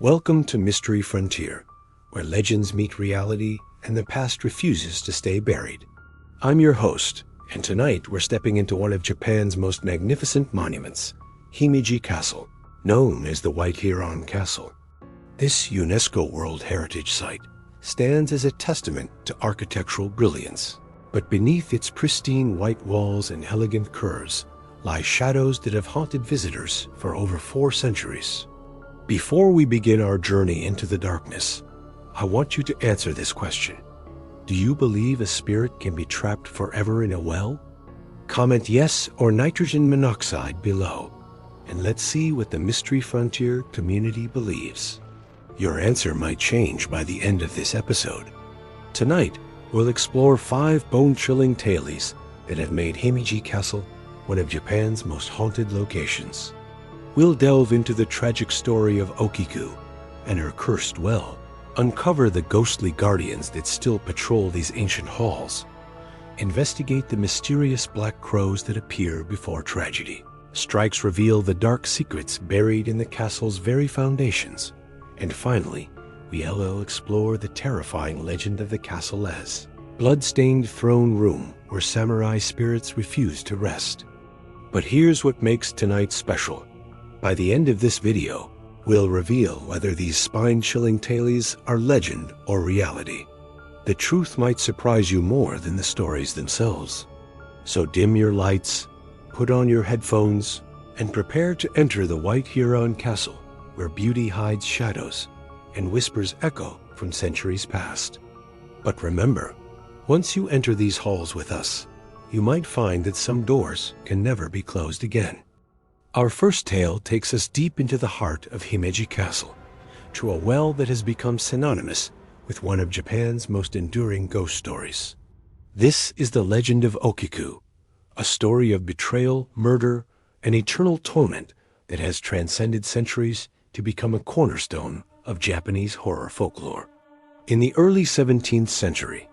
Welcome to Mystery Frontier, where legends meet reality and the past refuses to stay buried. I'm your host, and tonight we're stepping into one of Japan's most magnificent monuments, Himeji Castle, known as the White Heron Castle. This UNESCO World Heritage Site stands as a testament to architectural brilliance, but beneath its pristine white walls and elegant curves lie shadows that have haunted visitors for over 4 centuries. Before we begin our journey into the darkness, I want you to answer this question. Do you believe a spirit can be trapped forever in a well? Comment yes or nitrogen monoxide below, and let's see what the Mystery Frontier community believes. Your answer might change by the end of this episode. Tonight, we'll explore 5 bone-chilling tales that have made Himeji Castle one of Japan's most haunted locations. We'll delve into the tragic story of Okiku and her cursed well, uncover the ghostly guardians that still patrol these ancient halls, investigate the mysterious black crows that appear before tragedy. Strikes reveal the dark secrets buried in the castle's very foundations, and finally, we'll explore the terrifying legend of the castle as blood-stained throne room where samurai spirits refuse to rest. But here's what makes tonight special. By the end of this video, we'll reveal whether these spine-chilling tales are legend or reality. The truth might surprise you more than the stories themselves. So dim your lights, put on your headphones, and prepare to enter the White Heron Castle, where beauty hides shadows and whispers echo from centuries past. But remember, once you enter these halls with us, you might find that some doors can never be closed again. Our first tale takes us deep into the heart of Himeji Castle, to a well that has become synonymous with one of Japan's most enduring ghost stories. This is the legend of Okiku, a story of betrayal, murder, and eternal torment that has transcended centuries to become a cornerstone of Japanese horror folklore. In the early 17th century,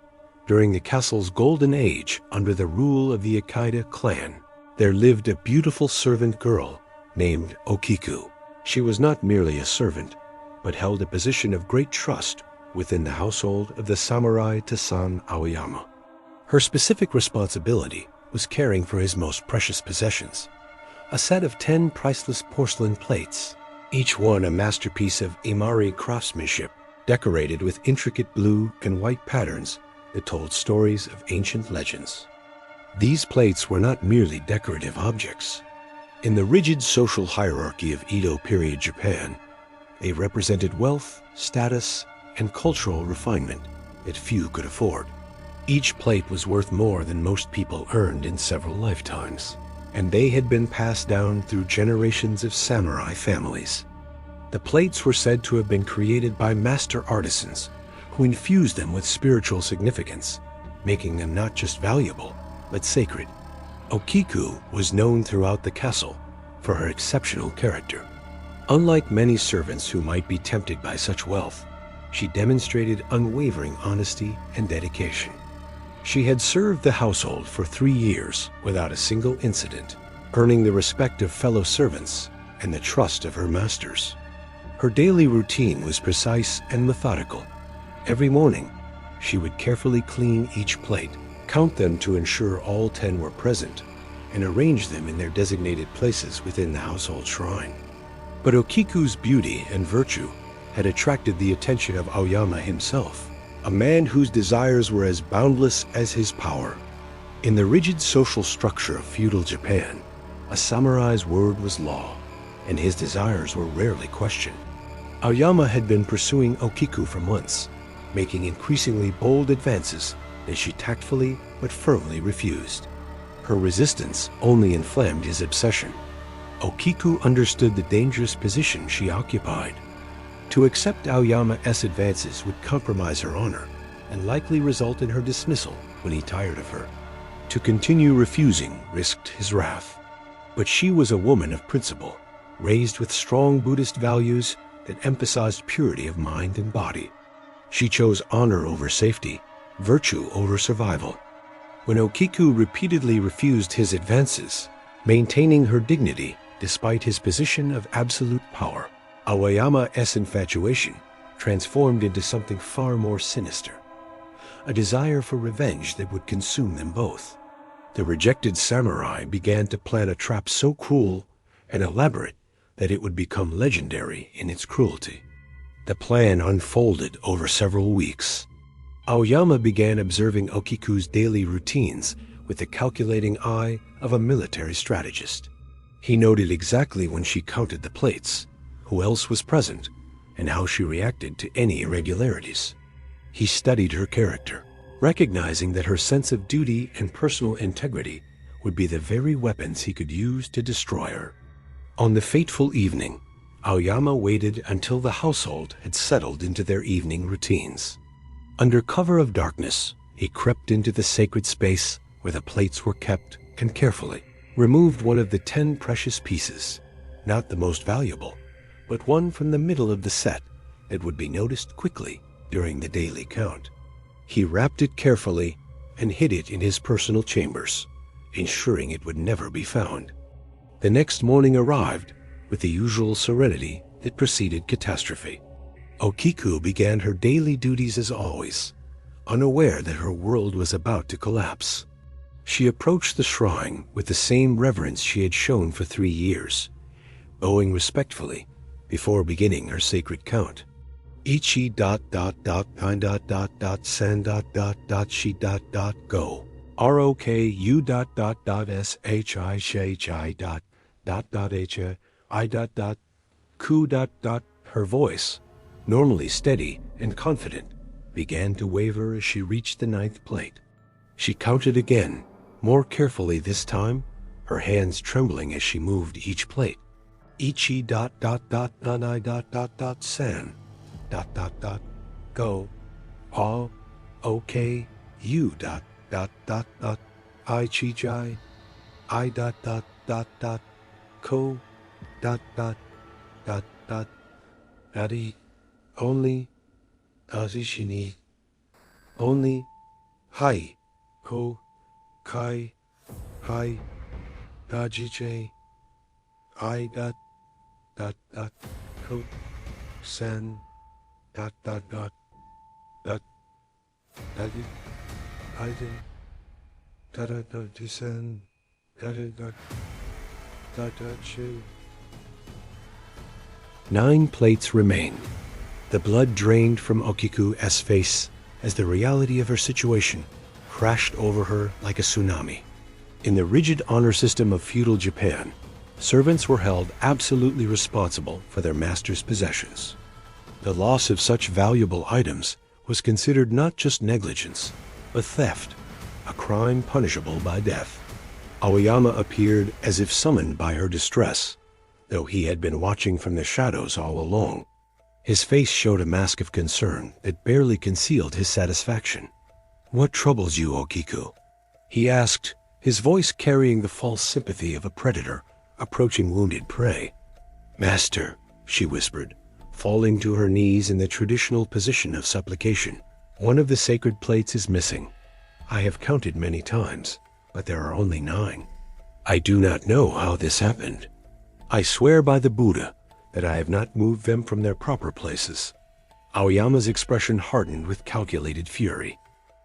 during the castle's golden age under the rule of the Ikeda clan, there lived a beautiful servant girl named Okiku. She was not merely a servant, but held a position of great trust within the household of the samurai Tasan Aoyama. Her specific responsibility was caring for his most precious possessions, a set of 10 priceless porcelain plates, each one a masterpiece of imari craftsmanship, decorated with intricate blue and white patterns that told stories of ancient legends. These plates were not merely decorative objects. In the rigid social hierarchy of Edo period Japan, they represented wealth, status, and cultural refinement that few could afford. Each plate was worth more than most people earned in several lifetimes, and they had been passed down through generations of samurai families. The plates were said to have been created by master artisans who infused them with spiritual significance, making them not just valuable, but sacred. Okiku was known throughout the castle for her exceptional character. Unlike many servants who might be tempted by such wealth, she demonstrated unwavering honesty and dedication. She had served the household for 3 years without a single incident, earning the respect of fellow servants and the trust of her masters. Her daily routine was precise and methodical. Every morning, she would carefully clean each plate, count them to ensure all 10 were present, and arrange them in their designated places within the household shrine. But Okiku's beauty and virtue had attracted the attention of Aoyama himself, a man whose desires were as boundless as his power. In the rigid social structure of feudal Japan, a samurai's word was law, and his desires were rarely questioned. Aoyama had been pursuing Okiku for months, making increasingly bold advances that she tactfully but firmly refused. Her resistance only inflamed his obsession. Okiku understood the dangerous position she occupied. To accept Aoyama's advances would compromise her honor and likely result in her dismissal when he tired of her. To continue refusing risked his wrath. But she was a woman of principle, raised with strong Buddhist values that emphasized purity of mind and body. She chose honor over safety, virtue over survival. When Okiku repeatedly refused his advances, maintaining her dignity despite his position of absolute power, Aoyama's infatuation transformed into something far more sinister, a desire for revenge that would consume them both. The rejected samurai began to plan a trap so cruel and elaborate that it would become legendary in its cruelty. The plan unfolded over several weeks. Aoyama began observing Okiku's daily routines with the calculating eye of a military strategist. He noted exactly when she counted the plates, who else was present, and how she reacted to any irregularities. He studied her character, recognizing that her sense of duty and personal integrity would be the very weapons he could use to destroy her. On the fateful evening, Aoyama waited until the household had settled into their evening routines. Under cover of darkness, he crept into the sacred space where the plates were kept and carefully removed one of the 10 precious pieces, not the most valuable, but one from the middle of the set that would be noticed quickly during the daily count. He wrapped it carefully and hid it in his personal chambers, ensuring it would never be found. The next morning arrived with the usual serenity that preceded catastrophe. Okiku began her daily duties as always, unaware that her world was about to collapse. She approached the shrine with the same reverence she had shown for 3 years, bowing respectfully before beginning her sacred count. Ichi ... san ... shi ... go. Roku ... shi chai ... I ... ku ... Her voice, normally steady and confident, began to waver as she reached the 9th plate. She counted again, more carefully this time, her hands trembling as she moved each plate. Ichi ... nanai ... san ... go. Pa... okay. You ... I chi chai... I ... ko ... Adi... only... azishini... only... hai... ko... kai... hai... dajiche... I ... ko... san... dadi... aide... disan... che... 9 plates remained. The blood drained from Okiku's face as the reality of her situation crashed over her like a tsunami. In the rigid honor system of feudal Japan, servants were held absolutely responsible for their master's possessions. The loss of such valuable items was considered not just negligence, but theft, a crime punishable by death. Aoyama appeared as if summoned by her distress, though he had been watching from the shadows all along. His face showed a mask of concern that barely concealed his satisfaction. "What troubles you, Okiku?" he asked, his voice carrying the false sympathy of a predator approaching wounded prey. "Master," she whispered, falling to her knees in the traditional position of supplication. "One of the sacred plates is missing. I have counted many times, but there are only 9. I do not know how this happened. I swear by the Buddha that I have not moved them from their proper places." Aoyama's expression hardened with calculated fury.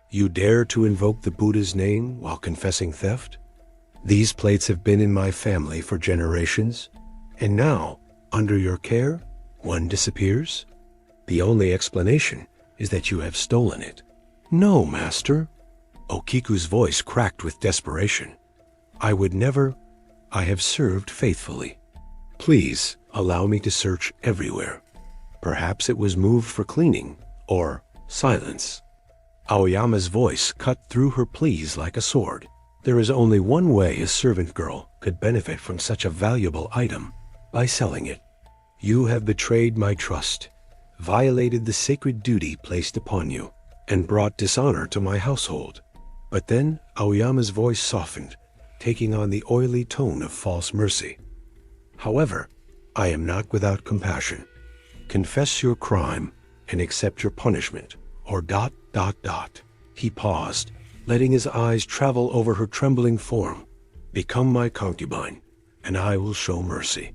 "You dare to invoke the Buddha's name while confessing theft? These plates have been in my family for generations, and now, under your care, one disappears? The only explanation is that you have stolen it." "No, master." Okiku's voice cracked with desperation. "I would never. I have served faithfully. Please allow me to search everywhere. Perhaps it was moved for cleaning, or silence." Aoyama's voice cut through her pleas like a sword. There is only one way a servant girl could benefit from such a valuable item: by selling it. You have betrayed my trust, violated the sacred duty placed upon you, and brought dishonor to my household. But then Aoyama's voice softened, taking on the oily tone of false mercy. "However, I am not without compassion. Confess your crime and accept your punishment, or ... He paused, letting his eyes travel over her trembling form. "Become my concubine, and I will show mercy.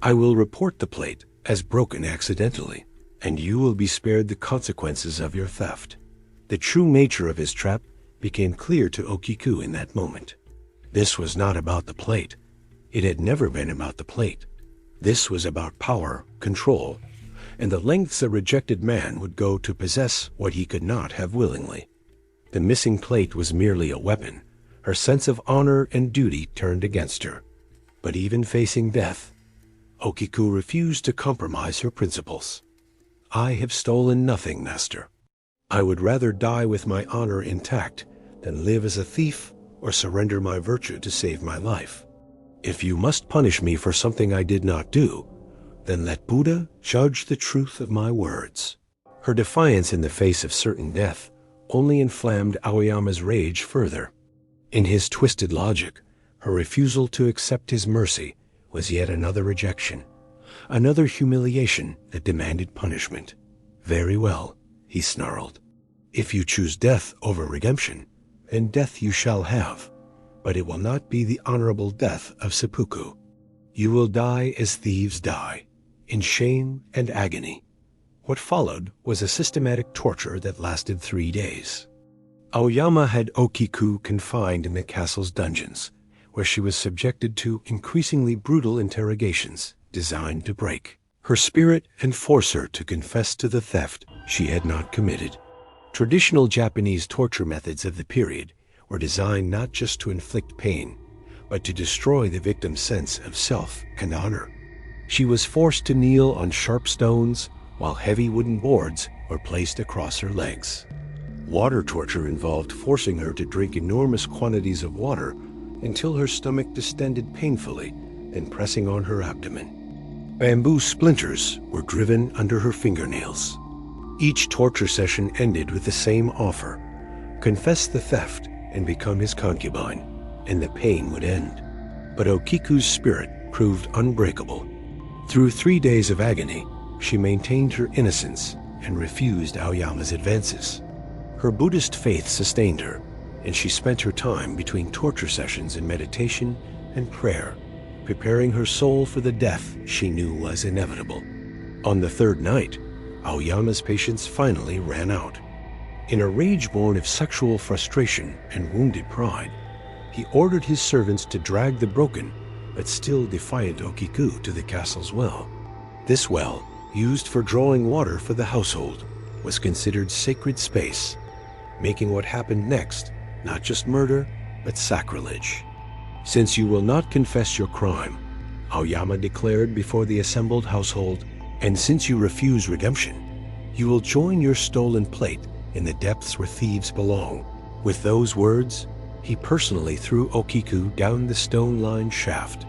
I will report the plate as broken accidentally, and you will be spared the consequences of your theft. The true nature of his trap became clear to Okiku in that moment. This was not about the plate. It had never been about the plate. This was about power, control, and the lengths a rejected man would go to possess what he could not have willingly. The missing plate was merely a weapon, her sense of honor and duty turned against her. But even facing death, Okiku refused to compromise her principles. "I have stolen nothing, master. I would rather die with my honor intact than live as a thief or surrender my virtue to save my life. If you must punish me for something I did not do, then let Buddha judge the truth of my words." Her defiance in the face of certain death only inflamed Aoyama's rage further. In his twisted logic, her refusal to accept his mercy was yet another rejection, another humiliation that demanded punishment. "Very well," he snarled. "If you choose death over redemption, then death you shall have, but it will not be the honorable death of seppuku. You will die as thieves die, in shame and agony." What followed was a systematic torture that lasted 3 days. Aoyama had Okiku confined in the castle's dungeons, where she was subjected to increasingly brutal interrogations designed to break her spirit and force her to confess to the theft she had not committed. Traditional Japanese torture methods of the period were designed not just to inflict pain, but to destroy the victim's sense of self and honor. She was forced to kneel on sharp stones, while heavy wooden boards were placed across her legs. Water torture involved forcing her to drink enormous quantities of water until her stomach distended painfully, then pressing on her abdomen. Bamboo splinters were driven under her fingernails. Each torture session ended with the same offer: confess the theft and become his concubine, and the pain would end. But Okiku's spirit proved unbreakable. Through 3 days of agony, she maintained her innocence and refused Aoyama's advances. Her Buddhist faith sustained her, and she spent her time between torture sessions in meditation and prayer, preparing her soul for the death she knew was inevitable. On the 3rd night, Aoyama's patience finally ran out. In a rage born of sexual frustration and wounded pride, he ordered his servants to drag the broken but still defiant Okiku to the castle's well. This well, used for drawing water for the household, was considered sacred space, making what happened next not just murder, but sacrilege. "Since you will not confess your crime," Aoyama declared before the assembled household, "and since you refuse redemption, you will join your stolen plate in the depths where thieves belong." With those words, he personally threw Okiku down the stone-lined shaft,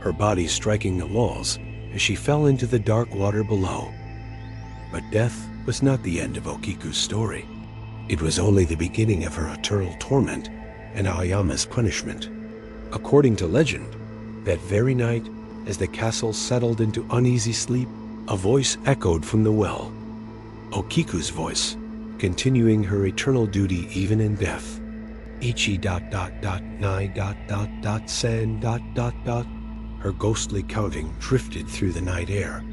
her body striking the walls as she fell into the dark water below. But death was not the end of Okiku's story. It was only the beginning of her eternal torment and Aoyama's punishment. According to legend, that very night, as the castle settled into uneasy sleep, a voice echoed from the well. Okiku's voice, continuing her eternal duty even in death. "Ichi ... nai ... sen ... Her ghostly counting drifted through the night air,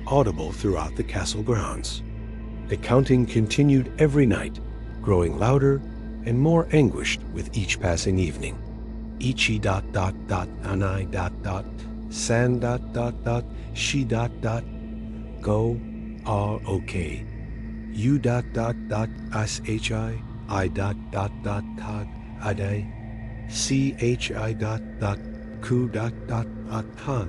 audible throughout the castle grounds. The counting continued every night, growing louder and more anguished with each passing evening. Ichi ... anai ... san ... shi ... go are okay. U ... shi I ... adai chi ... ku ... tan.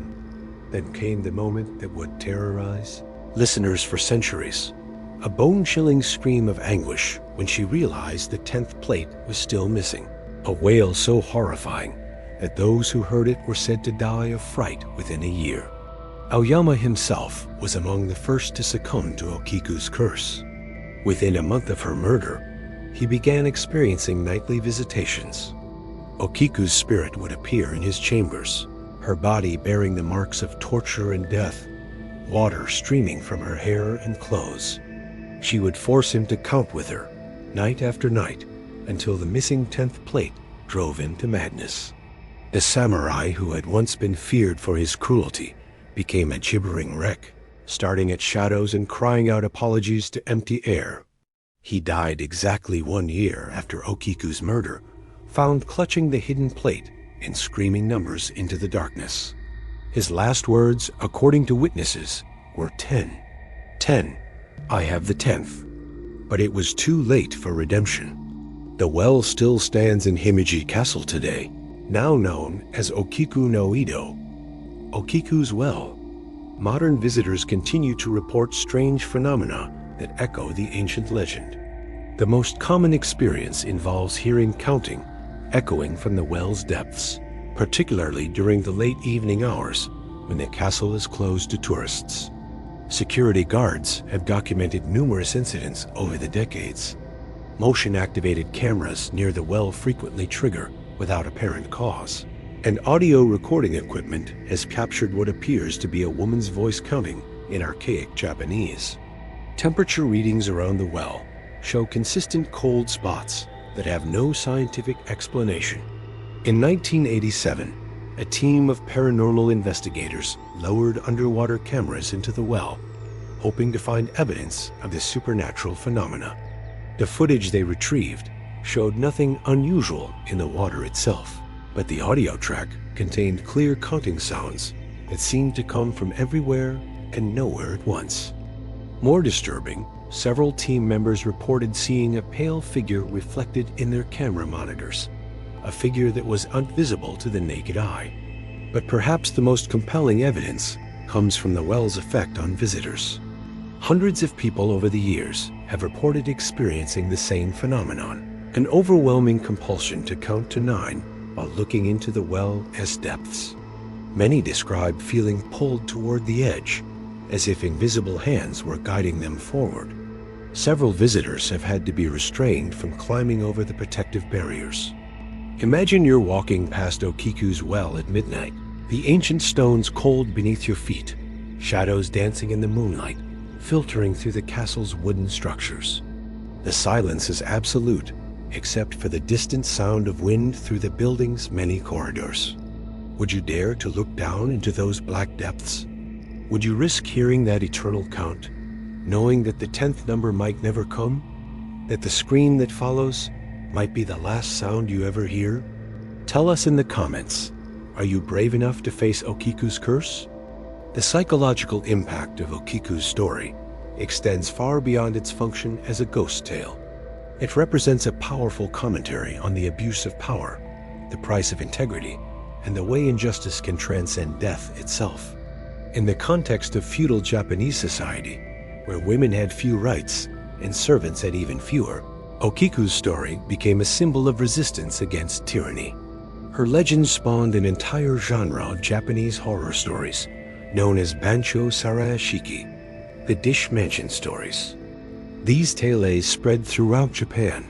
Then came the moment that would terrorize listeners for centuries. A bone-chilling scream of anguish when she realized the 10th plate was still missing. A wail so horrifying that those who heard it were said to die of fright within a year. Aoyama himself was among the first to succumb to Okiku's curse. Within a month of her murder, he began experiencing nightly visitations. Okiku's spirit would appear in his chambers, her body bearing the marks of torture and death, water streaming from her hair and clothes. She would force him to count with her, night after night, until the missing 10th plate drove him to madness. The samurai who had once been feared for his cruelty became a gibbering wreck, starting at shadows and crying out apologies to empty air. He died exactly 1 year after Okiku's murder, found clutching the hidden plate and screaming numbers into the darkness. His last words, according to witnesses, were 10. 10. I have the 10th. But it was too late for redemption. The well still stands in Himeji Castle today, now known as Okiku no Ido, Okiku's well. Modern visitors continue to report strange phenomena that echo the ancient legend. The most common experience involves hearing counting echoing from the well's depths, particularly during the late evening hours when the castle is closed to tourists. Security guards have documented numerous incidents over the decades. Motion-activated cameras near the well frequently trigger without apparent cause, and audio recording equipment has captured what appears to be a woman's voice counting in archaic Japanese. Temperature readings around the well show consistent cold spots that have no scientific explanation. In 1987, a team of paranormal investigators lowered underwater cameras into the well, hoping to find evidence of this supernatural phenomena. The footage they retrieved showed nothing unusual in the water itself, but the audio track contained clear counting sounds that seemed to come from everywhere and nowhere at once. More disturbing, several team members reported seeing a pale figure reflected in their camera monitors, a figure that was invisible to the naked eye. But perhaps the most compelling evidence comes from the well's effect on visitors. Hundreds of people over the years have reported experiencing the same phenomenon, an overwhelming compulsion to count to 9 while looking into the well's depths. Many describe feeling pulled toward the edge, as if invisible hands were guiding them forward. Several visitors have had to be restrained from climbing over the protective barriers. Imagine you're walking past Okiku's well at midnight, the ancient stones cold beneath your feet, shadows dancing in the moonlight, filtering through the castle's wooden structures. The silence is absolute, except for the distant sound of wind through the building's many corridors. Would you dare to look down into those black depths? Would you risk hearing that eternal count, knowing that the 10th number might never come? That the scream that follows might be the last sound you ever hear? Tell us in the comments, are you brave enough to face Okiku's curse? The psychological impact of Okiku's story extends far beyond its function as a ghost tale. It represents a powerful commentary on the abuse of power, the price of integrity, and the way injustice can transcend death itself. In the context of feudal Japanese society, where women had few rights and servants had even fewer, Okiku's story became a symbol of resistance against tyranny. Her legend spawned an entire genre of Japanese horror stories, known as Bancho Sarayashiki, the Dish Mansion stories. These tales spread throughout Japan,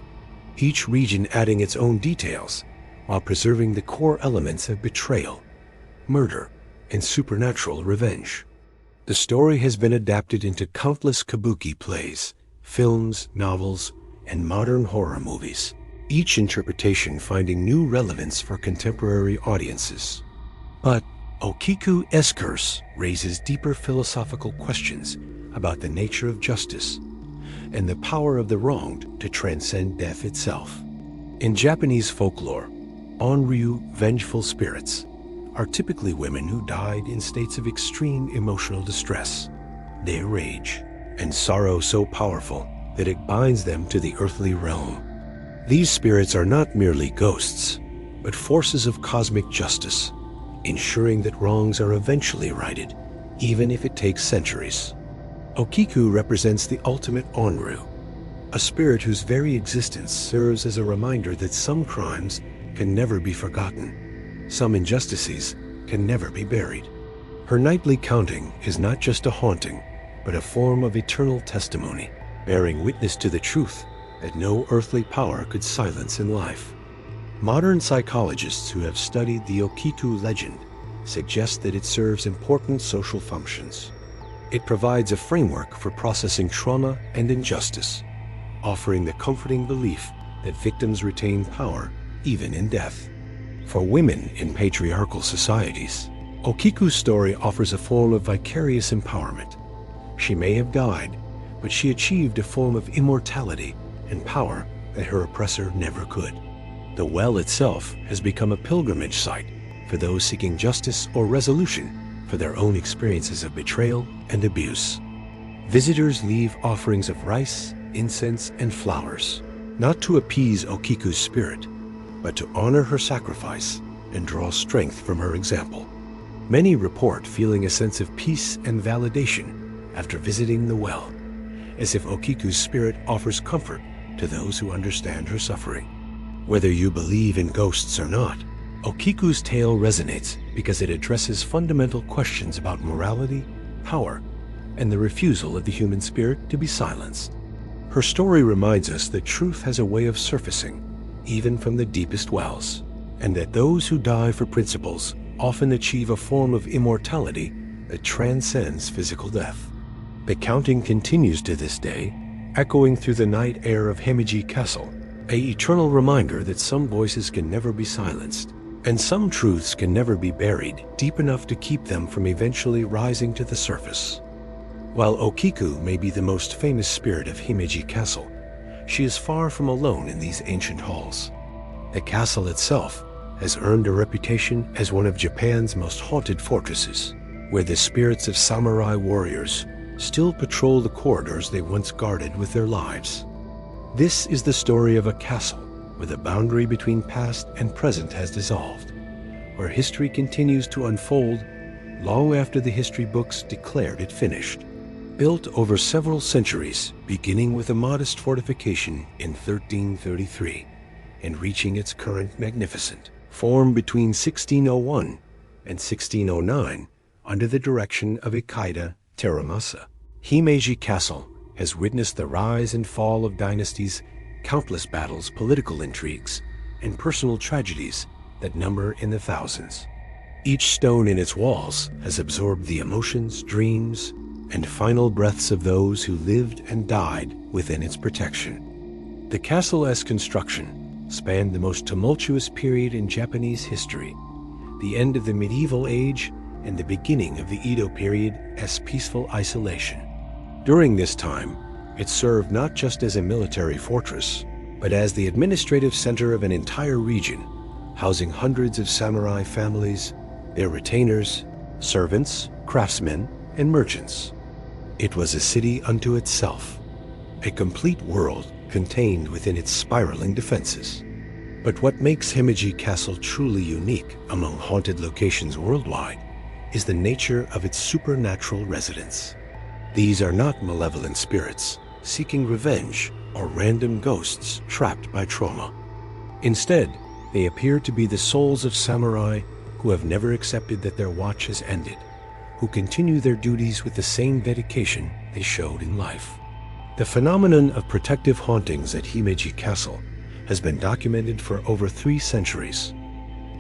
each region adding its own details, while preserving the core elements of betrayal, murder, and supernatural revenge. The story has been adapted into countless kabuki plays, films, novels, and modern horror movies, each interpretation finding new relevance for contemporary audiences. But Okiku's curse raises deeper philosophical questions about the nature of justice and the power of the wronged to transcend death itself. In Japanese folklore, onryu, vengeful spirits, are typically women who died in states of extreme emotional distress. They rage and sorrow so powerful that it binds them to the earthly realm. These spirits are not merely ghosts, but forces of cosmic justice, ensuring that wrongs are eventually righted, even if it takes centuries. Okiku represents the ultimate onryu, a spirit whose very existence serves as a reminder that some crimes can never be forgotten, some injustices can never be buried. Her nightly counting is not just a haunting, but a form of eternal testimony, bearing witness to the truth that no earthly power could silence in life. Modern psychologists who have studied the Okiku legend suggest that it serves important social functions. It provides a framework for processing trauma and injustice, offering the comforting belief that victims retain power even in death. For women in patriarchal societies, Okiku's story offers a form of vicarious empowerment, She may have died, but she achieved a form of immortality and power that her oppressor never could. The well itself has become a pilgrimage site for those seeking justice or resolution for their own experiences of betrayal and abuse. Visitors leave offerings of rice, incense, and flowers, not to appease Okiku's spirit, but to honor her sacrifice and draw strength from her example. Many report feeling a sense of peace and validation after visiting the well, as if Okiku's spirit offers comfort to those who understand her suffering. Whether you believe in ghosts or not, Okiku's tale resonates because it addresses fundamental questions about morality, power, and the refusal of the human spirit to be silenced. Her story reminds us that truth has a way of surfacing, even from the deepest wells, and that those who die for principles often achieve a form of immortality that transcends physical death. The counting continues to this day, echoing through the night air of Himeji Castle, an eternal reminder that some voices can never be silenced, and some truths can never be buried deep enough to keep them from eventually rising to the surface. While Okiku may be the most famous spirit of Himeji Castle, she is far from alone in these ancient halls. The castle itself has earned a reputation as one of Japan's most haunted fortresses, where the spirits of samurai warriors still patrol the corridors they once guarded with their lives. This is the story of a castle where the boundary between past and present has dissolved, where history continues to unfold long after the history books declared it finished. Built over several centuries, beginning with a modest fortification in 1333 and reaching its current magnificent form between 1601 and 1609 under the direction of Ikeda Teramasa. Himeji Castle has witnessed the rise and fall of dynasties, countless battles, political intrigues, and personal tragedies that number in the thousands. Each stone in its walls has absorbed the emotions, dreams, and final breaths of those who lived and died within its protection. The castle-esque construction spanned the most tumultuous period in Japanese history, the end of the medieval age and the beginning of the Edo period as peaceful isolation. During this time, it served not just as a military fortress, but as the administrative center of an entire region, housing hundreds of samurai families, their retainers, servants, craftsmen, and merchants. It was a city unto itself, a complete world contained within its spiraling defenses. But what makes Himeji Castle truly unique among haunted locations worldwide is the nature of its supernatural residents. These are not malevolent spirits seeking revenge or random ghosts trapped by trauma. Instead, they appear to be the souls of samurai who have never accepted that their watch has ended, who continue their duties with the same dedication they showed in life. The phenomenon of protective hauntings at Himeji Castle has been documented for over 3 centuries.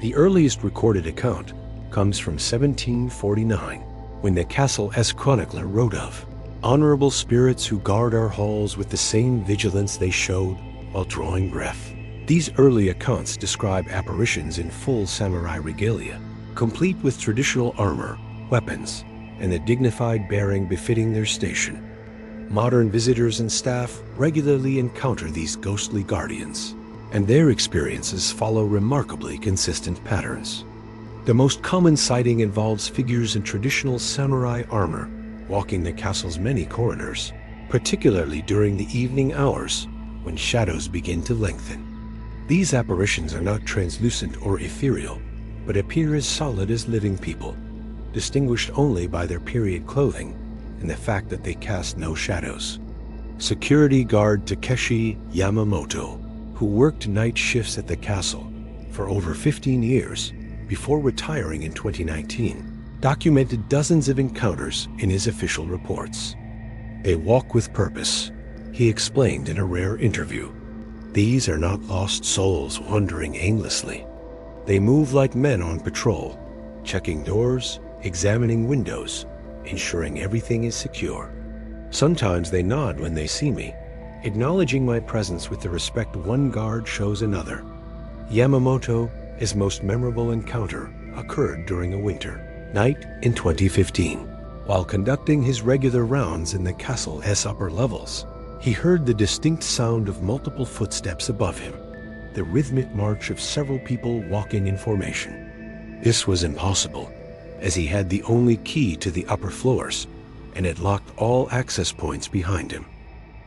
The earliest recorded account comes from 1749, when the castle-esque chronicler wrote of honorable spirits who guard our halls with the same vigilance they showed while drawing breath. These early accounts describe apparitions in full samurai regalia, complete with traditional armor, weapons, and the dignified bearing befitting their station. Modern visitors and staff regularly encounter these ghostly guardians, and their experiences follow remarkably consistent patterns. The most common sighting involves figures in traditional samurai armor walking the castle's many corridors, particularly during the evening hours when shadows begin to lengthen. These apparitions are not translucent or ethereal, but appear as solid as living people, distinguished only by their period clothing and the fact that they cast no shadows. Security guard Takeshi Yamamoto, who worked night shifts at the castle for over 15 years before retiring in 2019, documented dozens of encounters in his official reports. A walk with purpose, he explained in a rare interview. These are not lost souls wandering aimlessly. They move like men on patrol, checking doors, examining windows, ensuring everything is secure. Sometimes they nod when they see me, acknowledging my presence with the respect one guard shows another. Yamamoto's most memorable encounter occurred during a winter night in 2015. While conducting his regular rounds in the castle's upper levels, he heard the distinct sound of multiple footsteps above him, the rhythmic march of several people walking in formation. This was impossible, as he had the only key to the upper floors, and it locked all access points behind him.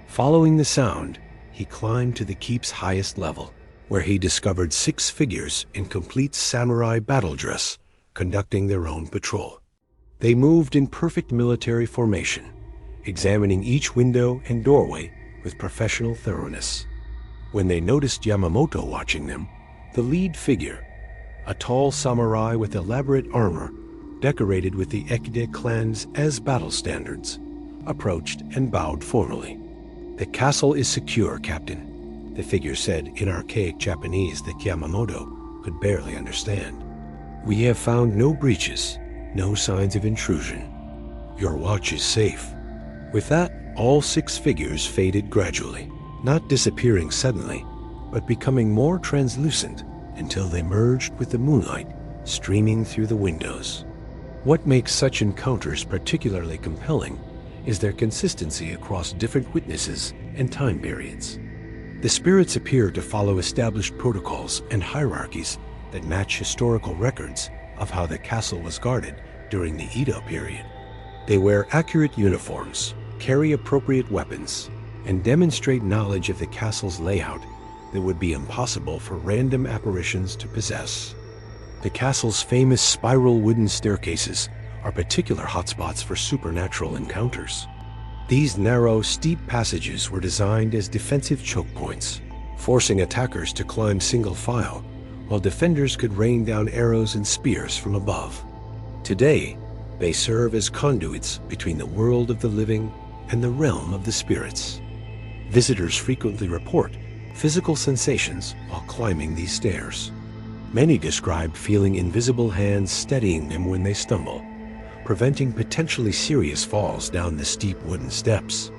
Following the sound, he climbed to the keep's highest level, where he discovered 6 figures in complete samurai battle dress, conducting their own patrol. They moved in perfect military formation, examining each window and doorway with professional thoroughness. When they noticed Yamamoto watching them, the lead figure, a tall samurai with elaborate armor decorated with the Ekide clan's as battle standards, approached and bowed formally. "The castle is secure, Captain," the figure said in archaic Japanese that Yamamoto could barely understand. "We have found no breaches, no signs of intrusion. Your watch is safe." With that, all 6 figures faded gradually, not disappearing suddenly, but becoming more translucent until they merged with the moonlight streaming through the windows. What makes such encounters particularly compelling is their consistency across different witnesses and time periods. The spirits appear to follow established protocols and hierarchies that match historical records of how the castle was guarded during the Edo period. They wear accurate uniforms, carry appropriate weapons, and demonstrate knowledge of the castle's layout that would be impossible for random apparitions to possess. The castle's famous spiral wooden staircases are particular hotspots for supernatural encounters. These narrow, steep passages were designed as defensive choke points, forcing attackers to climb single file, while defenders could rain down arrows and spears from above. Today, they serve as conduits between the world of the living and the realm of the spirits. Visitors frequently report physical sensations while climbing these stairs. Many describe feeling invisible hands steadying them when they stumble, preventing potentially serious falls down the steep wooden steps.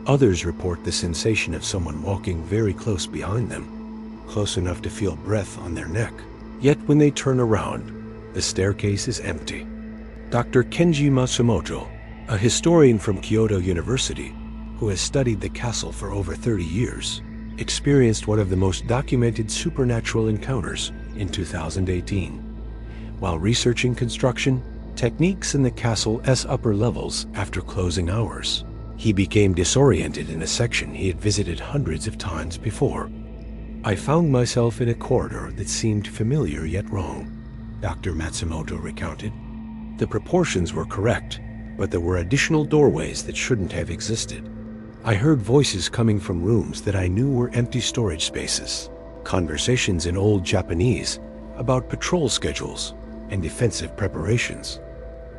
Others report the sensation of someone walking very close behind them, close enough to feel breath on their neck. Yet when they turn around, the staircase is empty. Dr. Kenji Matsumoto, a historian from Kyoto University who has studied the castle for over 30 years, experienced one of the most documented supernatural encounters in 2018. While researching construction techniques in the castle's upper levels after closing hours, he became disoriented in a section he had visited hundreds of times before. "I found myself in a corridor that seemed familiar yet wrong," Dr. Matsumoto recounted. "The proportions were correct, but there were additional doorways that shouldn't have existed. I heard voices coming from rooms that I knew were empty storage spaces, conversations in old Japanese about patrol schedules and defensive preparations.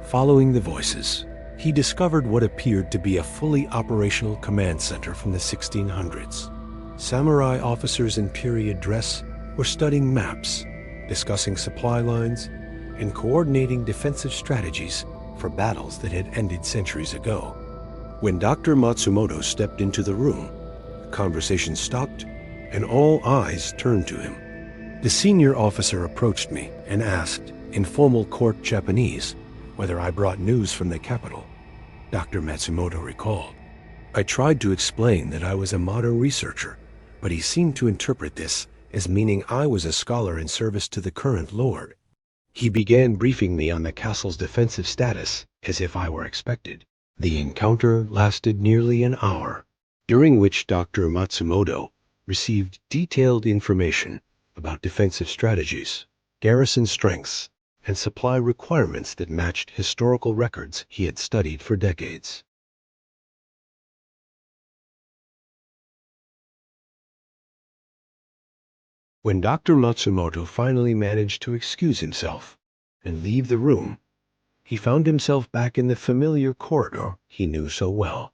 Following the voices, he discovered what appeared to be a fully operational command center from the 1600s. Samurai officers in period dress were studying maps, discussing supply lines, and coordinating defensive strategies for battles that had ended centuries ago. When Dr. Matsumoto stepped into the room, the conversation stopped and all eyes turned to him. The senior officer approached me and asked, in formal court Japanese, whether I brought news from the capital, Dr. Matsumoto recalled. I tried to explain that I was a modern researcher, but he seemed to interpret this as meaning I was a scholar in service to the current lord. He began briefing me on the castle's defensive status as if I were expected. The encounter lasted nearly an hour, during which Dr. Matsumoto received detailed information about defensive strategies, garrison strengths, and supply requirements that matched historical records he had studied for decades. When Dr. Matsumoto finally managed to excuse himself and leave the room, he found himself back in the familiar corridor he knew so well.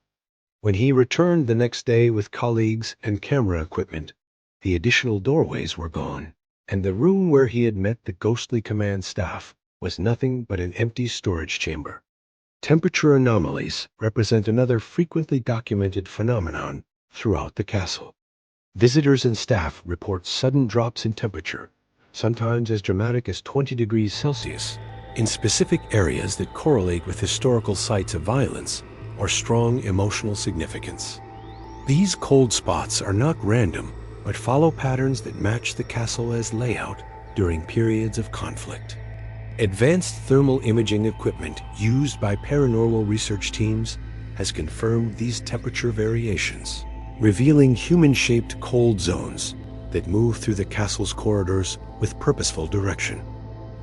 When he returned the next day with colleagues and camera equipment, the additional doorways were gone, and the room where he had met the ghostly command staff was nothing but an empty storage chamber. Temperature anomalies represent another frequently documented phenomenon throughout the castle. Visitors and staff report sudden drops in temperature, sometimes as dramatic as 20 degrees Celsius, in specific areas that correlate with historical sites of violence or strong emotional significance. These cold spots are not random, but follow patterns that match the castle's layout during periods of conflict. Advanced thermal imaging equipment used by paranormal research teams has confirmed these temperature variations, revealing human-shaped cold zones that move through the castle's corridors with purposeful direction.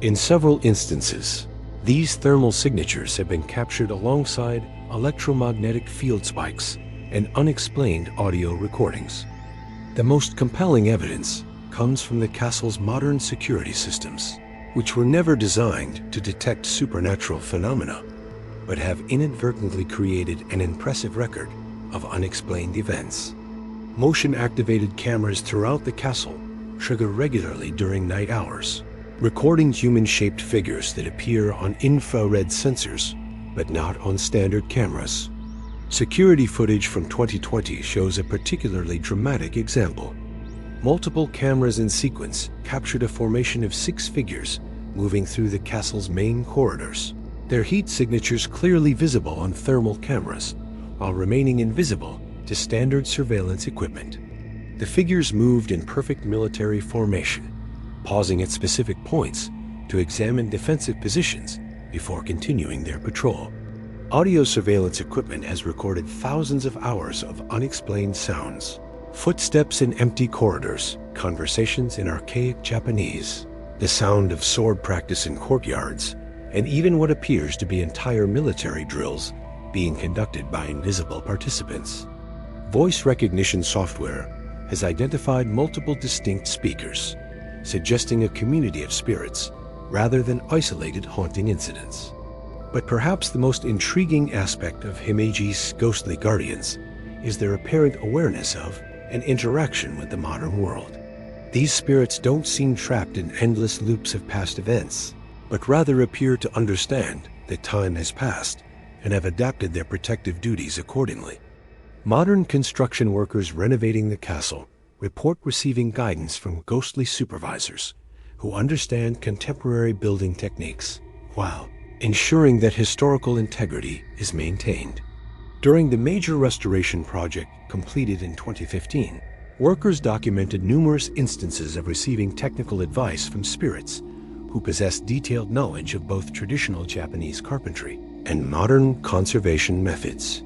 In several instances, these thermal signatures have been captured alongside electromagnetic field spikes and unexplained audio recordings. The most compelling evidence comes from the castle's modern security systems, which were never designed to detect supernatural phenomena, but have inadvertently created an impressive record of unexplained events. Motion-activated cameras throughout the castle trigger regularly during night hours, recording human-shaped figures that appear on infrared sensors, but not on standard cameras. Security footage from 2020 shows a particularly dramatic example. Multiple cameras in sequence captured a formation of 6 figures moving through the castle's main corridors, their heat signatures clearly visible on thermal cameras, while remaining invisible to standard surveillance equipment. The figures moved in perfect military formation, pausing at specific points to examine defensive positions before continuing their patrol. Audio surveillance equipment has recorded thousands of hours of unexplained sounds. Footsteps in empty corridors, conversations in archaic Japanese, the sound of sword practice in courtyards, and even what appears to be entire military drills being conducted by invisible participants. Voice recognition software has identified multiple distinct speakers, suggesting a community of spirits rather than isolated haunting incidents. But perhaps the most intriguing aspect of Himeji's ghostly guardians is their apparent awareness of and interaction with the modern world. These spirits don't seem trapped in endless loops of past events, but rather appear to understand that time has passed and have adapted their protective duties accordingly. Modern construction workers renovating the castle report receiving guidance from ghostly supervisors who understand contemporary building techniques, while ensuring that historical integrity is maintained. During the major restoration project completed in 2015, workers documented numerous instances of receiving technical advice from spirits who possess detailed knowledge of both traditional Japanese carpentry and modern conservation methods.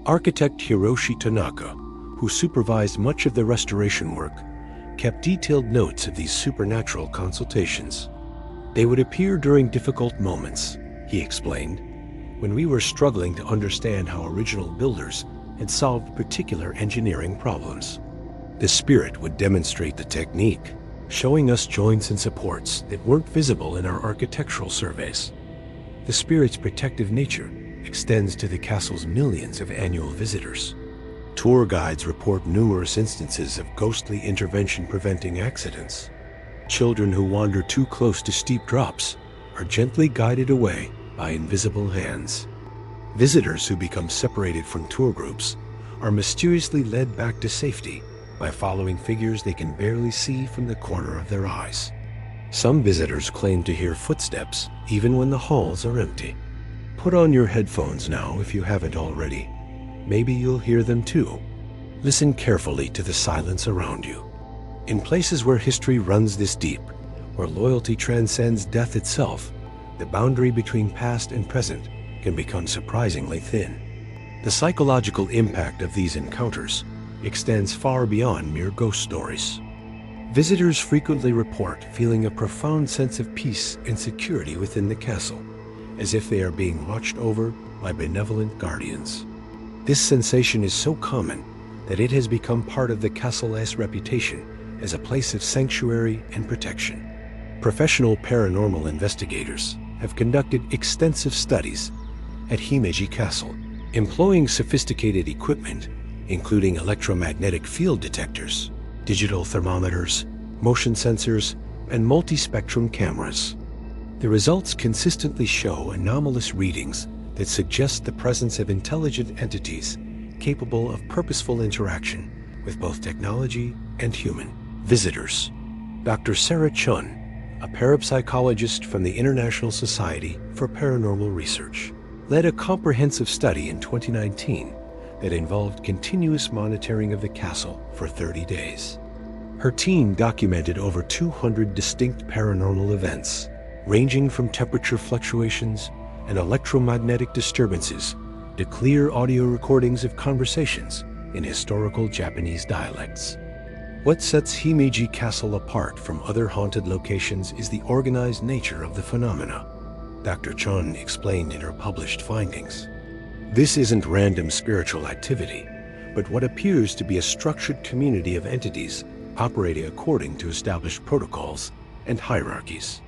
Architect Hiroshi Tanaka, who supervised much of the restoration work, kept detailed notes of these supernatural consultations. They would appear during difficult moments, he explained, when we were struggling to understand how original builders had solved particular engineering problems. The spirit would demonstrate the technique, showing us joints and supports that weren't visible in our architectural surveys. The spirit's protective nature extends to the castle's millions of annual visitors. Tour guides report numerous instances of ghostly intervention preventing accidents. Children who wander too close to steep drops are gently guided away by invisible hands. Visitors who become separated from tour groups are mysteriously led back to safety by following figures they can barely see from the corner of their eyes. Some visitors claim to hear footsteps even when the halls are empty. Put on your headphones now if you haven't already. Maybe you'll hear them too. Listen carefully to the silence around you. In places where history runs this deep, where loyalty transcends death itself, the boundary between past and present can become surprisingly thin. The psychological impact of these encounters extends far beyond mere ghost stories. Visitors frequently report feeling a profound sense of peace and security within the castle, as if they are being watched over by benevolent guardians. This sensation is so common that it has become part of the castle's reputation as a place of sanctuary and protection. Professional paranormal investigators have conducted extensive studies at Himeji Castle, employing sophisticated equipment including electromagnetic field detectors, digital thermometers, motion sensors, and multi-spectrum cameras. The results consistently show anomalous readings that suggest the presence of intelligent entities capable of purposeful interaction with both technology and human visitors. Dr. Sarah Chun, a parapsychologist from the International Society for Paranormal Research, led a comprehensive study in 2019 that involved continuous monitoring of the castle for 30 days. Her team documented over 200 distinct paranormal events, ranging from temperature fluctuations and electromagnetic disturbances to clear audio recordings of conversations in historical Japanese dialects. What sets Himeji Castle apart from other haunted locations is the organized nature of the phenomena, Dr. Chun explained in her published findings. This isn't random spiritual activity, but what appears to be a structured community of entities operating according to established protocols and hierarchies.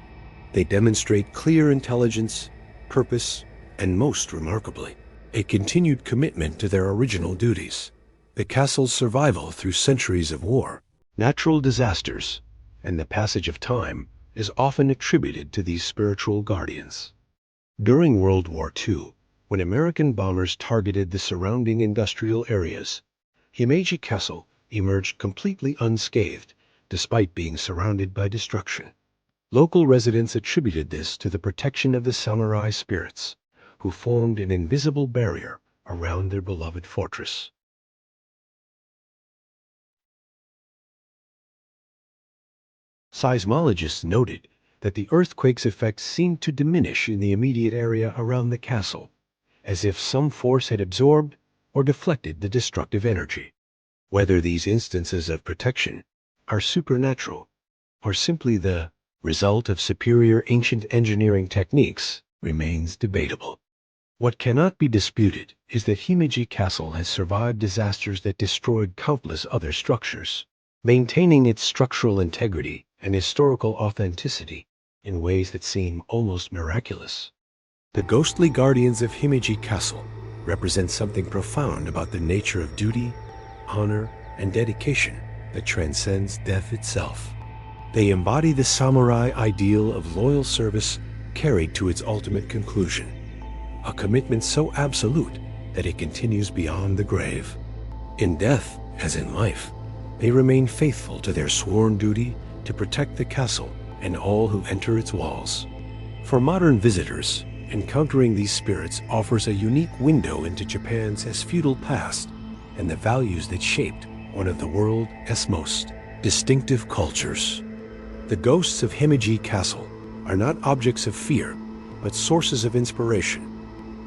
They demonstrate clear intelligence, purpose, and most remarkably, a continued commitment to their original duties. The castle's survival through centuries of war, natural disasters, and the passage of time is often attributed to these spiritual guardians. During World War II, when American bombers targeted the surrounding industrial areas, Himeji Castle emerged completely unscathed despite being surrounded by destruction. Local residents attributed this to the protection of the samurai spirits, who formed an invisible barrier around their beloved fortress. Seismologists noted that the earthquake's effect seemed to diminish in the immediate area around the castle, as if some force had absorbed or deflected the destructive energy. Whether these instances of protection are supernatural or simply the result of superior ancient engineering techniques remains debatable. What cannot be disputed is that Himeji Castle has survived disasters that destroyed countless other structures, maintaining its structural integrity and historical authenticity in ways that seem almost miraculous. The ghostly guardians of Himeji Castle represent something profound about the nature of duty, honor, and dedication that transcends death itself. They embody the samurai ideal of loyal service carried to its ultimate conclusion, a commitment so absolute that it continues beyond the grave. In death, as in life, they remain faithful to their sworn duty to protect the castle and all who enter its walls. For modern visitors, encountering these spirits offers a unique window into Japan's feudal past and the values that shaped one of the world's most distinctive cultures. The ghosts of Himeji Castle are not objects of fear, but sources of inspiration,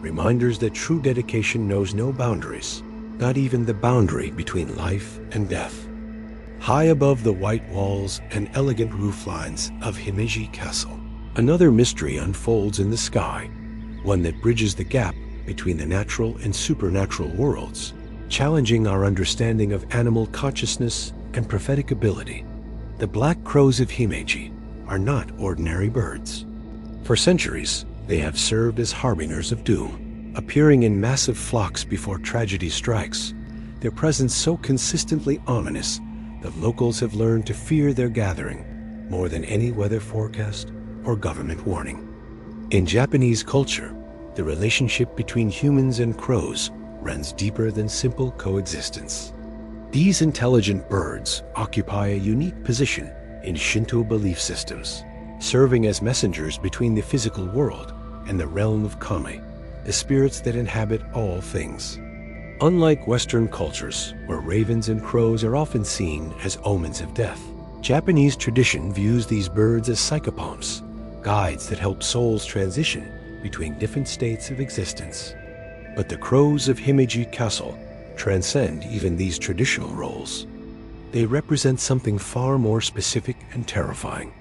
reminders that true dedication knows no boundaries, not even the boundary between life and death. High above the white walls and elegant rooflines of Himeji Castle, another mystery unfolds in the sky, one that bridges the gap between the natural and supernatural worlds, challenging our understanding of animal consciousness and prophetic ability. The black crows of Himeji are not ordinary birds. For centuries, they have served as harbingers of doom, appearing in massive flocks before tragedy strikes, their presence so consistently ominous that locals have learned to fear their gathering more than any weather forecast or government warning. In Japanese culture, the relationship between humans and crows runs deeper than simple coexistence. These intelligent birds occupy a unique position in Shinto belief systems, serving as messengers between the physical world and the realm of kami, the spirits that inhabit all things. Unlike Western cultures, where ravens and crows are often seen as omens of death, Japanese tradition views these birds as psychopomps, guides that help souls transition between different states of existence. But the crows of Himeji Castle transcend even these traditional roles. They represent something far more specific and terrifying,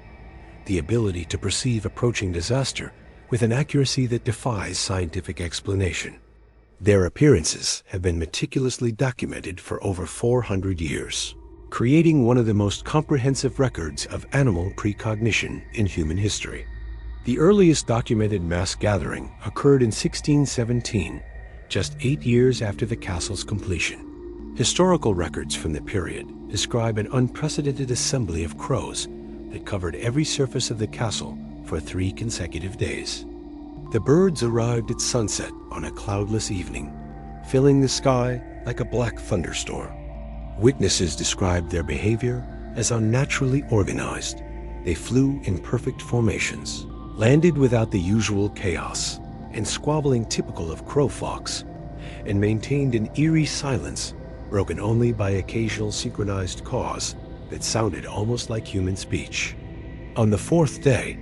the ability to perceive approaching disaster with an accuracy that defies scientific explanation. Their appearances have been meticulously documented for over 400 years, creating one of the most comprehensive records of animal precognition in human history. The earliest documented mass gathering occurred in 1617, just 8 years after the castle's completion. Historical records from the period describe an unprecedented assembly of crows that covered every surface of the castle for 3 consecutive days. The birds arrived at sunset on a cloudless evening, filling the sky like a black thunderstorm. Witnesses described their behavior as unnaturally organized, They flew in perfect formations, landed without the usual chaos and squabbling typical of crow flocks, and maintained an eerie silence broken only by occasional synchronized caws that sounded almost like human speech. On the fourth day,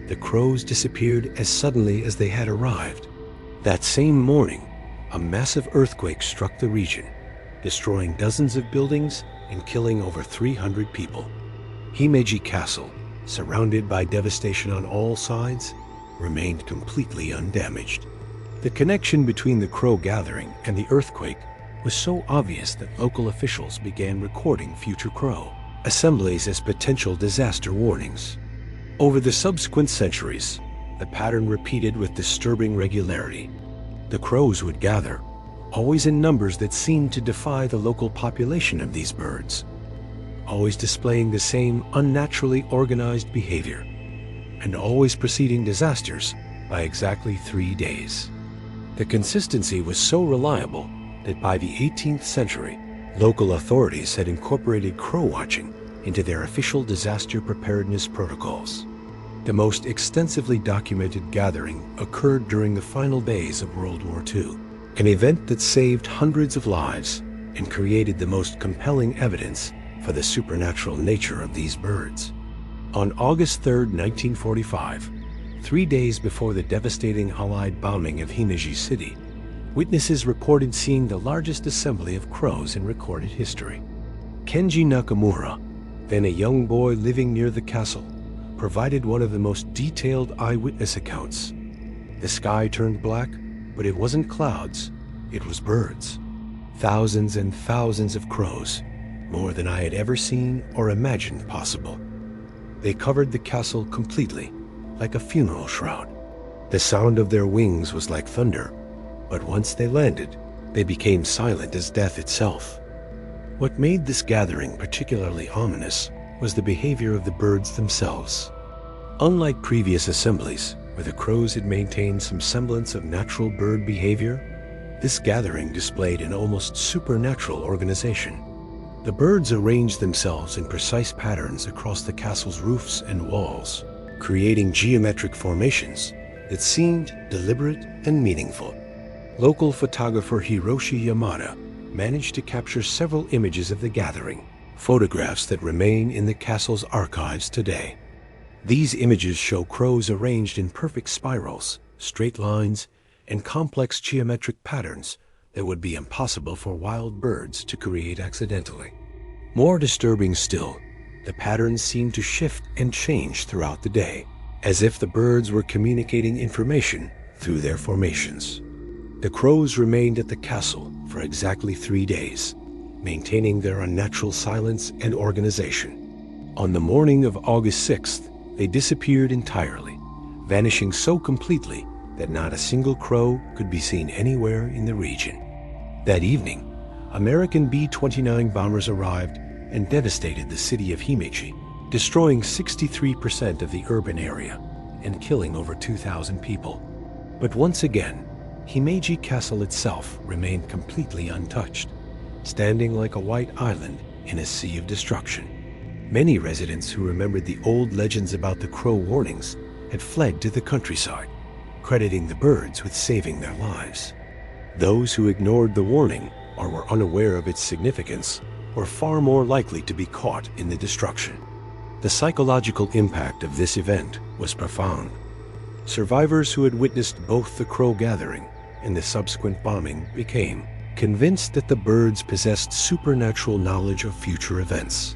the crows disappeared as suddenly as they had arrived. That same morning, a massive earthquake struck the region, destroying dozens of buildings and killing over 300 people. Himeji Castle, surrounded by devastation on all sides, remained completely undamaged. The connection between the crow gathering and the earthquake was so obvious that local officials began recording future crow assemblies as potential disaster warnings. Over the subsequent centuries, the pattern repeated with disturbing regularity. The crows would gather, always in numbers that seemed to defy the local population of these birds, always displaying the same unnaturally organized behavior, and always preceding disasters by exactly 3 days. The consistency was so reliable that by the 18th century, local authorities had incorporated crow watching into their official disaster preparedness protocols. The most extensively documented gathering occurred during the final days of World War II, an event that saved hundreds of lives and created the most compelling evidence for the supernatural nature of these birds. On August 3, 1945, 3 days before the devastating Allied bombing of Himeji City, witnesses reported seeing the largest assembly of crows in recorded history. Kenji Nakamura, then a young boy living near the castle, provided one of the most detailed eyewitness accounts. The sky turned black, but it wasn't clouds, it was birds. Thousands and thousands of crows, more than I had ever seen or imagined possible. They covered the castle completely, like a funeral shroud. The sound of their wings was like thunder, but once they landed, they became silent as death itself. What made this gathering particularly ominous was the behavior of the birds themselves. Unlike previous assemblies, where the crows had maintained some semblance of natural bird behavior, this gathering displayed an almost supernatural organization. The birds arranged themselves in precise patterns across the castle's roofs and walls, creating geometric formations that seemed deliberate and meaningful. Local photographer Hiroshi Yamada managed to capture several images of the gathering, photographs that remain in the castle's archives today. These images show crows arranged in perfect spirals, straight lines, and complex geometric patterns that would be impossible for wild birds to create accidentally. More disturbing still, the patterns seemed to shift and change throughout the day, as if the birds were communicating information through their formations. The crows remained at the castle for exactly 3 days, maintaining their unnatural silence and organization. On the morning of August 6th, they disappeared entirely, vanishing so completely that not a single crow could be seen anywhere in the region. That evening, American B-29 bombers arrived and devastated the city of Himeji, destroying 63% of the urban area and killing over 2,000 people. But once again, Himeji Castle itself remained completely untouched, standing like a white island in a sea of destruction. Many residents who remembered the old legends about the crow warnings had fled to the countryside, crediting the birds with saving their lives. Those who ignored the warning or were unaware of its significance were far more likely to be caught in the destruction. The psychological impact of this event was profound. Survivors who had witnessed both the crow gathering and the subsequent bombing became convinced that the birds possessed supernatural knowledge of future events.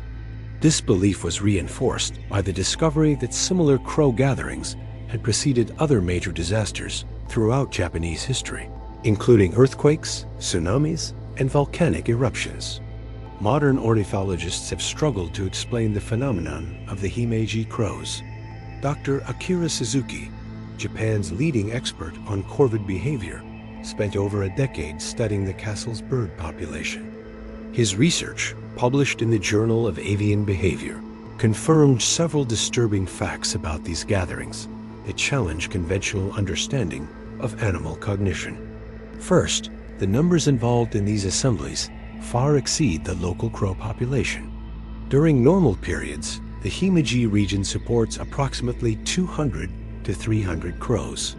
This belief was reinforced by the discovery that similar crow gatherings had preceded other major disasters throughout Japanese history, including earthquakes, tsunamis, and volcanic eruptions. Modern ornithologists have struggled to explain the phenomenon of the Himeji crows. Dr. Akira Suzuki, Japan's leading expert on corvid behavior, spent over a decade studying the castle's bird population. His research, published in the Journal of Avian Behavior, confirmed several disturbing facts about these gatherings that challenge conventional understanding of animal cognition. First, the numbers involved in these assemblies far exceed the local crow population. During normal periods, The Himeji region supports approximately 200 to 300 crows.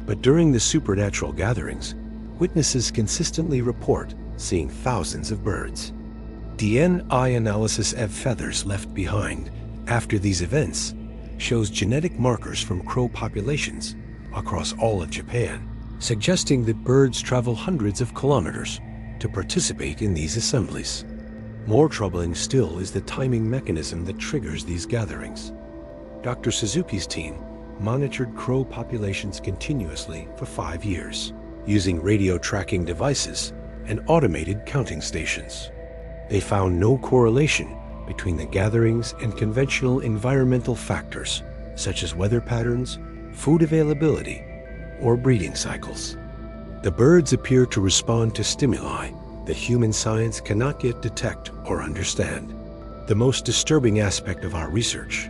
But during the supernatural gatherings, witnesses consistently report seeing thousands of birds. DNA analysis of feathers left behind after these events shows genetic markers from crow populations across all of Japan, suggesting that birds travel hundreds of kilometers to participate in these assemblies. More troubling still is the timing mechanism that triggers these gatherings. Dr. Suzuki's team monitored crow populations continuously for 5 years, using radio tracking devices and automated counting stations. They found no correlation between the gatherings and conventional environmental factors, such as weather patterns, food availability, or breeding cycles. The birds appear to respond to stimuli that human science cannot yet detect or understand. The most disturbing aspect of our research,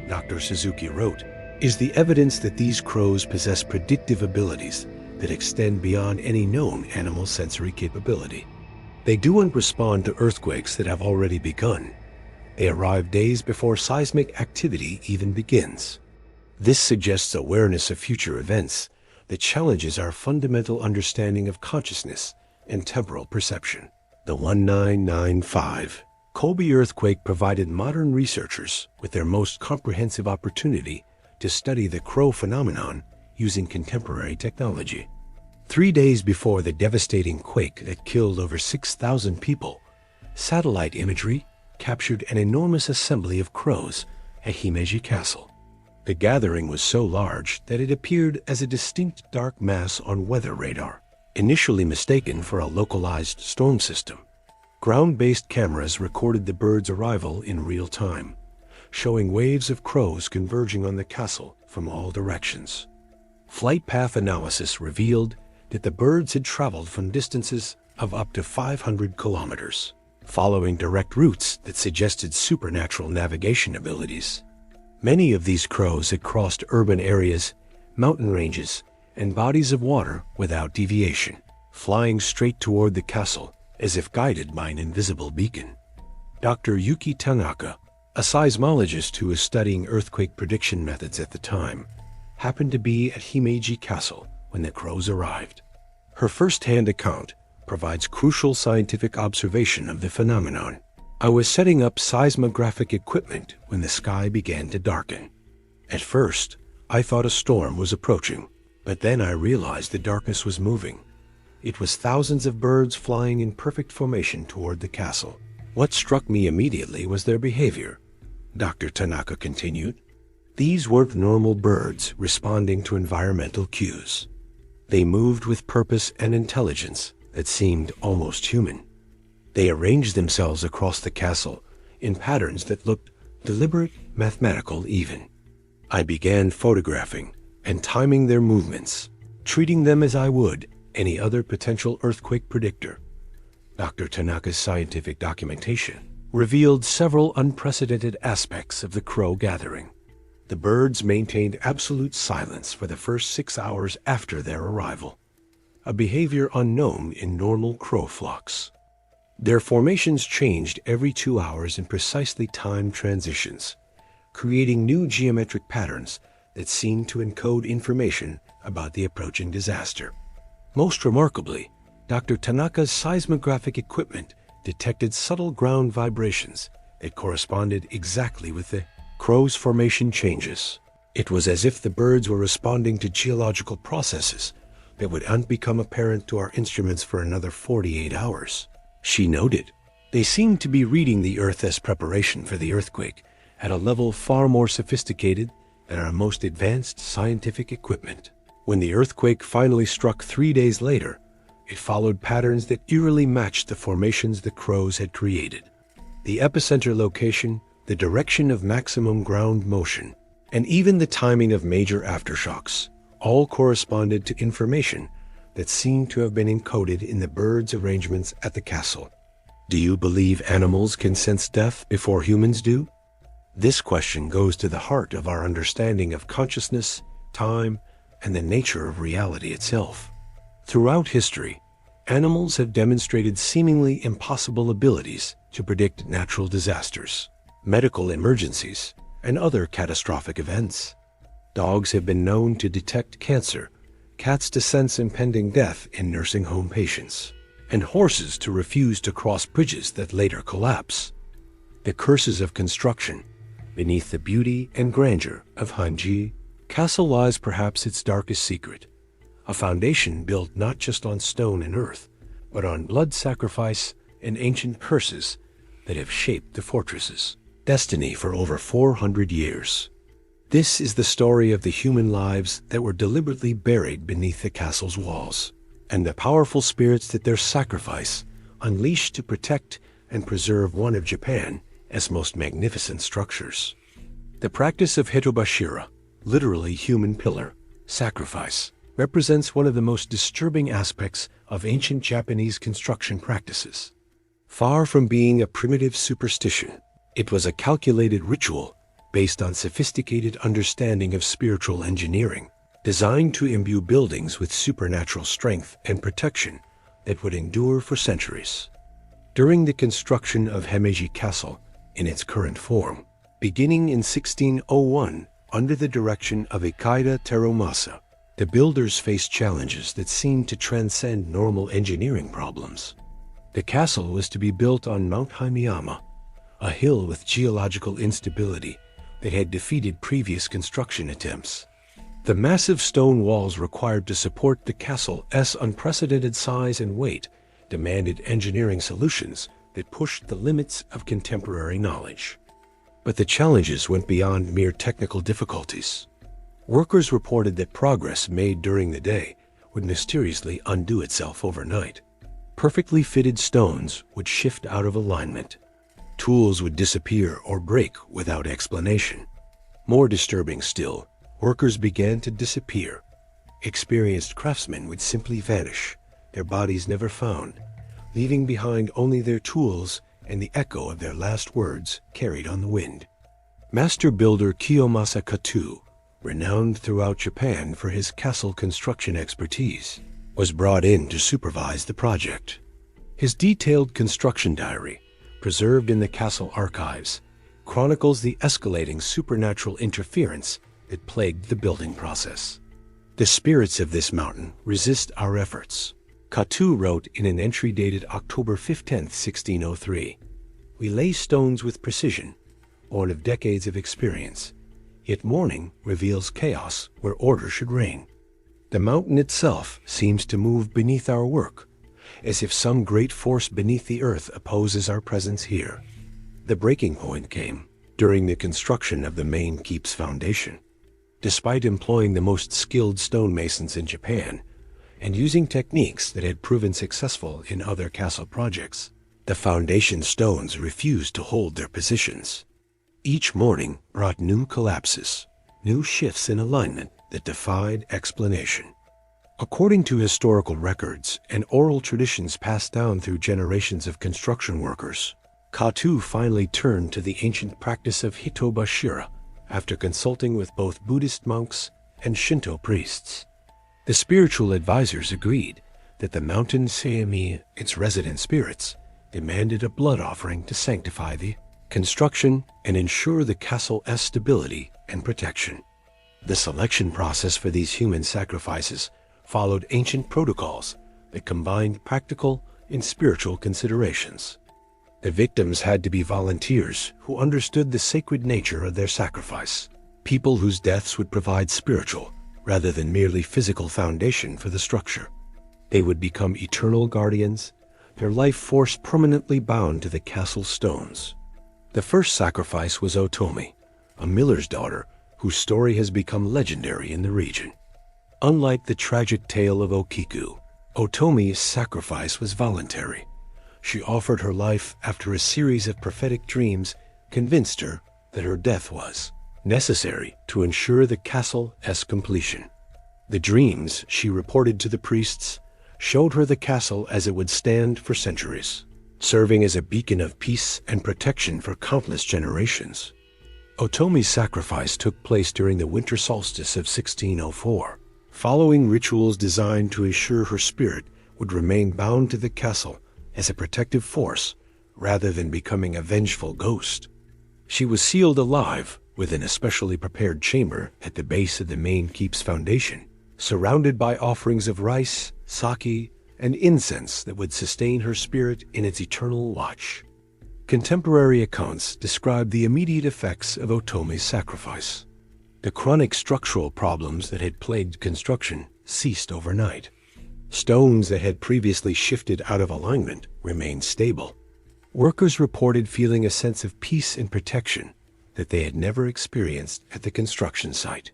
Dr. Suzuki wrote, is the evidence that these crows possess predictive abilities that extend beyond any known animal sensory capability. They don't respond to earthquakes that have already begun. They arrive days before seismic activity even begins. This suggests awareness of future events that challenges our fundamental understanding of consciousness and temporal perception. The 1995 Kobe earthquake provided modern researchers with their most comprehensive opportunity to study the crow phenomenon using contemporary technology. 3 days before the devastating quake that killed over 6,000 people, satellite imagery captured an enormous assembly of crows at Himeji Castle. The gathering was so large that it appeared as a distinct dark mass on weather radar, initially mistaken for a localized storm system. Ground-based cameras recorded the birds' arrival in real time, showing waves of crows converging on the castle from all directions. Flight path analysis revealed that the birds had traveled from distances of up to 500 kilometers, following direct routes that suggested supernatural navigation abilities. Many of these crows had crossed urban areas, mountain ranges, and bodies of water without deviation, flying straight toward the castle as if guided by an invisible beacon. Dr. Yuki Tanaka, a seismologist who was studying earthquake prediction methods at the time, happened to be at Himeji Castle when the crows arrived. Her first-hand account provides crucial scientific observation of the phenomenon. I was setting up seismographic equipment when the sky began to darken. At first, I thought a storm was approaching, but then I realized the darkness was moving. It was thousands of birds flying in perfect formation toward the castle. What struck me immediately was their behavior, Dr. Tanaka continued. These weren't normal birds responding to environmental cues. They moved with purpose and intelligence that seemed almost human. They arranged themselves across the castle in patterns that looked deliberate, mathematical even. I began photographing and timing their movements, treating them as I would any other potential earthquake predictor. Dr. Tanaka's scientific documentation revealed several unprecedented aspects of the crow gathering. The birds maintained absolute silence for the first 6 hours after their arrival, a behavior unknown in normal crow flocks. Their formations changed every 2 hours in precisely timed transitions, creating new geometric patterns that seemed to encode information about the approaching disaster. Most remarkably, Dr. Tanaka's seismographic equipment detected subtle ground vibrations that corresponded exactly with the crows' formation changes. It was as if the birds were responding to geological processes that would not become apparent to our instruments for another 48 hours. She noted, they seemed to be reading the Earth as preparation for the earthquake at a level far more sophisticated than our most advanced scientific equipment. When the earthquake finally struck 3 days later, it followed patterns that eerily matched the formations the crows had created. The epicenter location, the direction of maximum ground motion, and even the timing of major aftershocks all corresponded to information that seemed to have been encoded in the birds' arrangements at the castle. Do you believe animals can sense death before humans do? This question goes to the heart of our understanding of consciousness, time, and the nature of reality itself. Throughout history, animals have demonstrated seemingly impossible abilities to predict natural disasters. medical emergencies, and other catastrophic events. Dogs have been known to detect cancer, cats to sense impending death in nursing home patients, and horses to refuse to cross bridges that later collapse. The curses of construction. Beneath the beauty and grandeur of Himeji Castle lies perhaps its darkest secret, a foundation built not just on stone and earth, but on blood sacrifice and ancient curses that have shaped the fortress's destiny for over 400 years. This is the story of the human lives that were deliberately buried beneath the castle's walls, and the powerful spirits that their sacrifice unleashed to protect and preserve one of Japan's most magnificent structures. The practice of hitobashira, literally human pillar, sacrifice, represents one of the most disturbing aspects of ancient Japanese construction practices. Far from being a primitive superstition, it was a calculated ritual based on sophisticated understanding of spiritual engineering, designed to imbue buildings with supernatural strength and protection that would endure for centuries. During the construction of Himeji Castle in its current form, beginning in 1601 under the direction of Ikeda Terumasa, the builders faced challenges that seemed to transcend normal engineering problems. The castle was to be built on Mount Himeyama, a hill with geological instability that had defeated previous construction attempts. The massive stone walls required to support the castle's unprecedented size and weight demanded engineering solutions that pushed the limits of contemporary knowledge. But the challenges went beyond mere technical difficulties. Workers reported that progress made during the day would mysteriously undo itself overnight. Perfectly fitted stones would shift out of alignment. Tools would disappear or break without explanation. More disturbing still, workers began to disappear. Experienced craftsmen would simply vanish, their bodies never found, leaving behind only their tools and the echo of their last words carried on the wind. Master builder Kiyomasa Katu, renowned throughout Japan for his castle construction expertise, was brought in to supervise the project. His detailed construction diary, preserved in the castle archives, chronicles the escalating supernatural interference that plagued the building process. The spirits of this mountain resist our efforts. Katu wrote in an entry dated October 15, 1603, "We lay stones with precision, born of decades of experience, yet morning reveals chaos where order should reign. The mountain itself seems to move beneath our work, as if some great force beneath the earth opposes our presence here." The breaking point came during the construction of the main keep's foundation. Despite employing the most skilled stonemasons in Japan, and using techniques that had proven successful in other castle projects, the foundation stones refused to hold their positions. Each morning brought new collapses, new shifts in alignment that defied explanation. According to historical records and oral traditions passed down through generations of construction workers, Katu finally turned to the ancient practice of hitobashira after consulting with both Buddhist monks and Shinto priests. The spiritual advisors agreed that the mountain Seimi, its resident spirits, demanded a blood offering to sanctify the construction and ensure the castle's stability and protection. The selection process for these human sacrifices followed ancient protocols that combined practical and spiritual considerations. The victims had to be volunteers who understood the sacred nature of their sacrifice, people whose deaths would provide spiritual rather than merely physical foundation for the structure. They would become eternal guardians, their life force permanently bound to the castle stones. The first sacrifice was Otomi, a miller's daughter whose story has become legendary in the region. Unlike the tragic tale of Okiku, Otomi's sacrifice was voluntary. She offered her life after a series of prophetic dreams convinced her that her death was necessary to ensure the castle's completion. The dreams, she reported to the priests, showed her the castle as it would stand for centuries, serving as a beacon of peace and protection for countless generations. Otomi's sacrifice took place during the winter solstice of 1604, following rituals designed to ensure her spirit would remain bound to the castle as a protective force rather than becoming a vengeful ghost. She was sealed alive within a specially prepared chamber at the base of the main keep's foundation, surrounded by offerings of rice, sake, and incense that would sustain her spirit in its eternal watch. Contemporary accounts describe the immediate effects of Otome's sacrifice. The chronic structural problems that had plagued construction ceased overnight. Stones that had previously shifted out of alignment remained stable. Workers reported feeling a sense of peace and protection that they had never experienced at the construction site.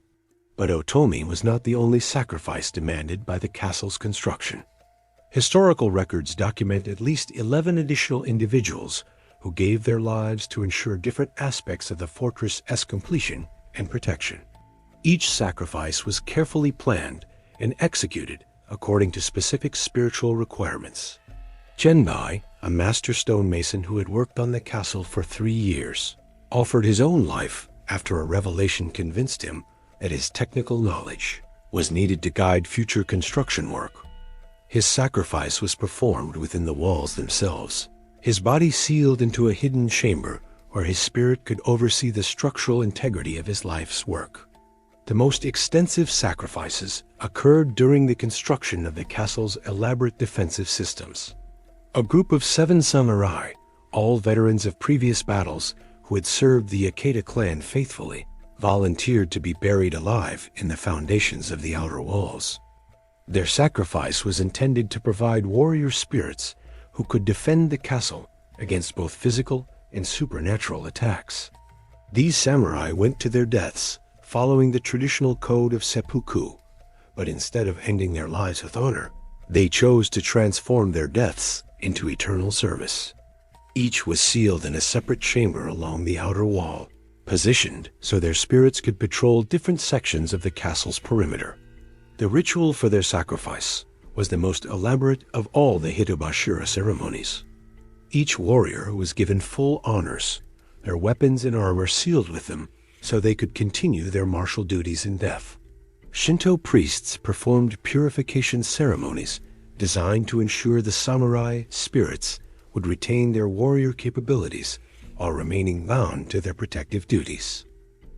But Otome was not the only sacrifice demanded by the castle's construction. Historical records document at least 11 additional individuals who gave their lives to ensure different aspects of the fortress's completion and protection. Each sacrifice was carefully planned and executed according to specific spiritual requirements. Genbai, a master stonemason who had worked on the castle for 3 years, offered his own life after a revelation convinced him that his technical knowledge was needed to guide future construction work. His sacrifice was performed within the walls themselves, his body sealed into a hidden chamber where his spirit could oversee the structural integrity of his life's work. The most extensive sacrifices occurred during the construction of the castle's elaborate defensive systems. A group of 7 samurai, all veterans of previous battles who had served the Ikeda clan faithfully, volunteered to be buried alive in the foundations of the outer walls. Their sacrifice was intended to provide warrior spirits who could defend the castle against both physical and supernatural attacks. These samurai went to their deaths following the traditional code of seppuku, but instead of ending their lives with honor, they chose to transform their deaths into eternal service. Each was sealed in a separate chamber along the outer wall, positioned so their spirits could patrol different sections of the castle's perimeter. The ritual for their sacrifice was the most elaborate of all the Hitobashira ceremonies. Each warrior was given full honors, their weapons and armor sealed with them so they could continue their martial duties in death. Shinto priests performed purification ceremonies designed to ensure the samurai spirits would retain their warrior capabilities while remaining bound to their protective duties.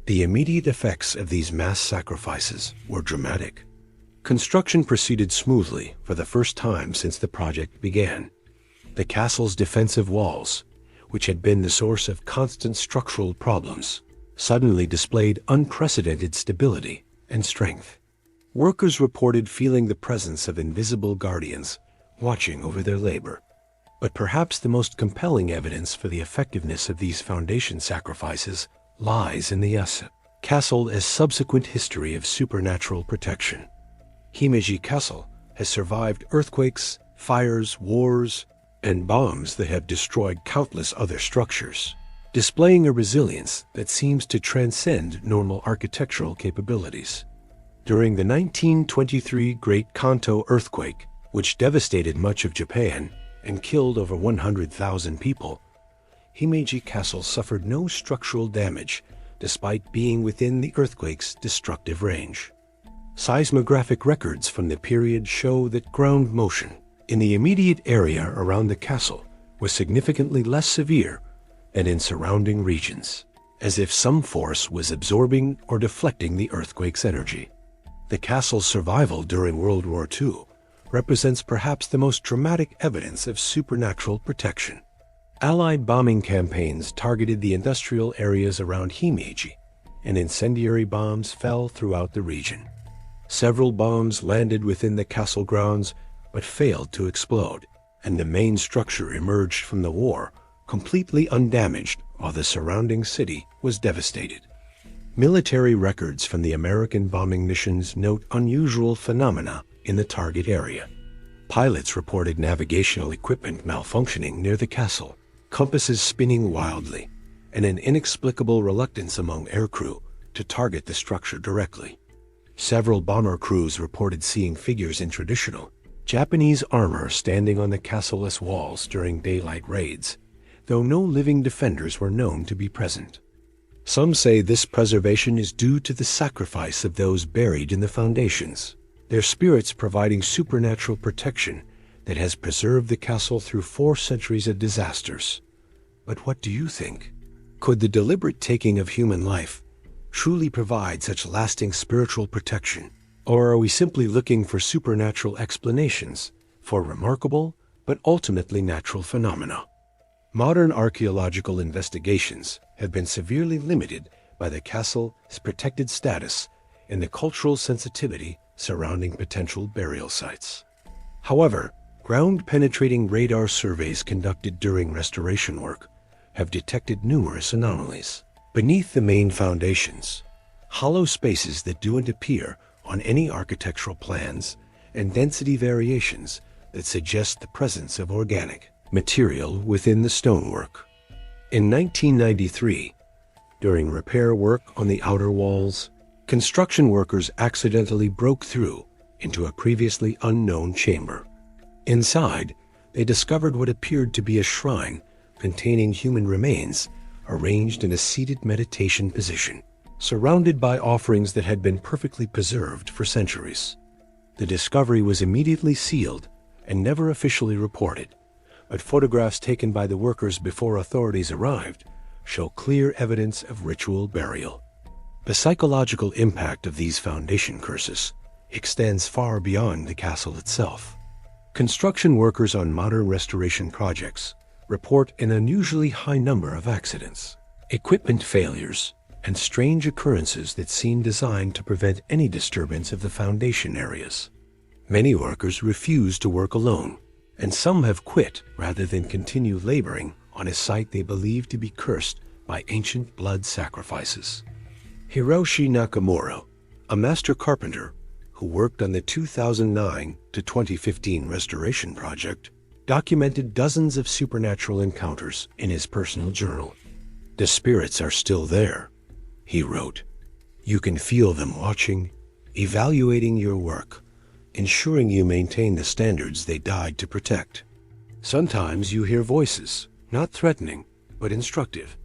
The immediate effects of these mass sacrifices were dramatic. Construction proceeded smoothly for the first time since the project began. The castle's defensive walls, which had been the source of constant structural problems, suddenly displayed unprecedented stability and strength. Workers reported feeling the presence of invisible guardians watching over their labor. But perhaps the most compelling evidence for the effectiveness of these foundation sacrifices lies in the castle's subsequent history of supernatural protection. Himeji Castle has survived earthquakes, fires, wars, and bombs that have destroyed countless other structures, displaying a resilience that seems to transcend normal architectural capabilities. During the 1923 Great Kanto earthquake, which devastated much of Japan and killed over 100,000 people, Himeji Castle suffered no structural damage despite being within the earthquake's destructive range. Seismographic records from the period show that ground motion in the immediate area around the castle was significantly less severe than in surrounding regions, as if some force was absorbing or deflecting the earthquake's energy. The castle's survival during World War II represents perhaps the most dramatic evidence of supernatural protection. Allied bombing campaigns targeted the industrial areas around Himeji, and incendiary bombs fell throughout the region. Several bombs landed within the castle grounds but failed to explode, and the main structure emerged from the war completely undamaged while the surrounding city was devastated. Military records from the American bombing missions note unusual phenomena in the target area. Pilots reported navigational equipment malfunctioning near the castle, compasses spinning wildly, and an inexplicable reluctance among aircrew to target the structure directly. Several bomber crews reported seeing figures in traditional Japanese armor standing on the castle's walls during daylight raids, though no living defenders were known to be present. Some say this preservation is due to the sacrifice of those buried in the foundations, their spirits providing supernatural protection that has preserved the castle through 4 centuries of disasters. But what do you think? Could the deliberate taking of human life truly provide such lasting spiritual protection? Or are we simply looking for supernatural explanations for remarkable but ultimately natural phenomena? Modern archaeological investigations have been severely limited by the castle's protected status and the cultural sensitivity surrounding potential burial sites. However, ground-penetrating radar surveys conducted during restoration work have detected numerous anomalies. Beneath the main foundations, hollow spaces that don't appear on any architectural plans, and density variations that suggest the presence of organic material within the stonework. In 1993, during repair work on the outer walls, construction workers accidentally broke through into a previously unknown chamber. Inside, they discovered what appeared to be a shrine containing human remains arranged in a seated meditation position, surrounded by offerings that had been perfectly preserved for centuries. The discovery was immediately sealed and never officially reported, but photographs taken by the workers before authorities arrived show clear evidence of ritual burial. The psychological impact of these foundation curses extends far beyond the castle itself. Construction workers on modern restoration projects report an unusually high number of accidents, equipment failures, and strange occurrences that seem designed to prevent any disturbance of the foundation areas. Many workers refuse to work alone, and some have quit rather than continue laboring on a site they believe to be cursed by ancient blood sacrifices. Hiroshi Nakamura, a master carpenter who worked on the 2009 to 2015 restoration project, documented dozens of supernatural encounters in his personal journal. "The spirits are still there," he wrote. "You can feel them watching, evaluating your work, ensuring you maintain the standards they died to protect. Sometimes you hear voices, not threatening, but instructive,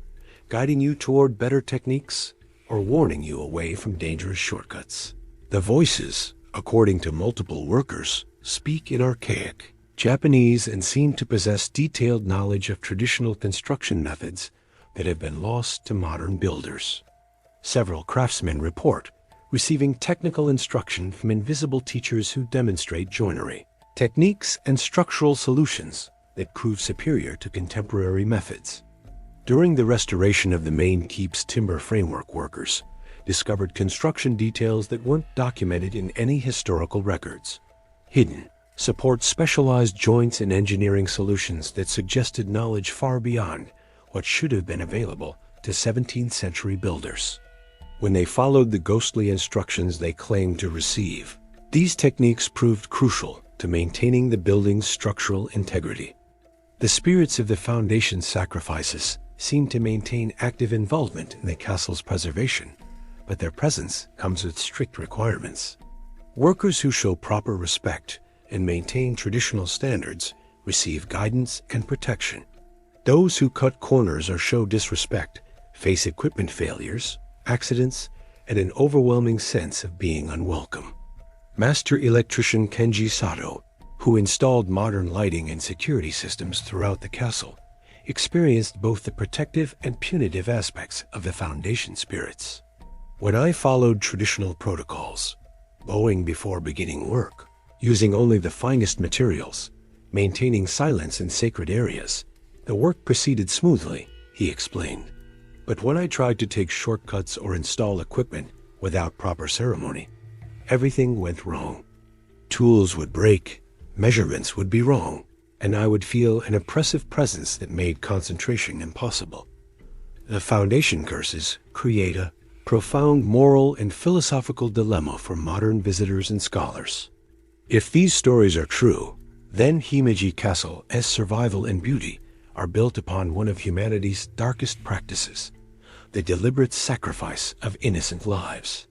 guiding you toward better techniques or warning you away from dangerous shortcuts. The voices, according to multiple workers, speak in archaic Japanese and seem to possess detailed knowledge of traditional construction methods that have been lost to modern builders. Several craftsmen report receiving technical instruction from invisible teachers who demonstrate joinery, techniques, and structural solutions that prove superior to contemporary methods. During the restoration of the main keep's timber framework, workers discovered construction details that weren't documented in any historical records. Hidden support specialized joints and engineering solutions that suggested knowledge far beyond what should have been available to 17th century builders. When they followed the ghostly instructions they claimed to receive, these techniques proved crucial to maintaining the building's structural integrity. The spirits of the foundation sacrifices seemed to maintain active involvement in the castle's preservation, but their presence comes with strict requirements. Workers who show proper respect and maintain traditional standards receive guidance and protection. Those who cut corners or show disrespect face equipment failures, accidents, and an overwhelming sense of being unwelcome. Master electrician Kenji Sato, who installed modern lighting and security systems throughout the castle, experienced both the protective and punitive aspects of the foundation spirits. "When I followed traditional protocols, bowing before beginning work, using only the finest materials, maintaining silence in sacred areas, the work proceeded smoothly," he explained. "But when I tried to take shortcuts or install equipment without proper ceremony, everything went wrong. Tools would break, measurements would be wrong, and I would feel an oppressive presence that made concentration impossible." The foundation curses create a profound moral and philosophical dilemma for modern visitors and scholars. If these stories are true, then Himeji Castle's survival and beauty are built upon one of humanity's darkest practices, the deliberate sacrifice of innocent lives.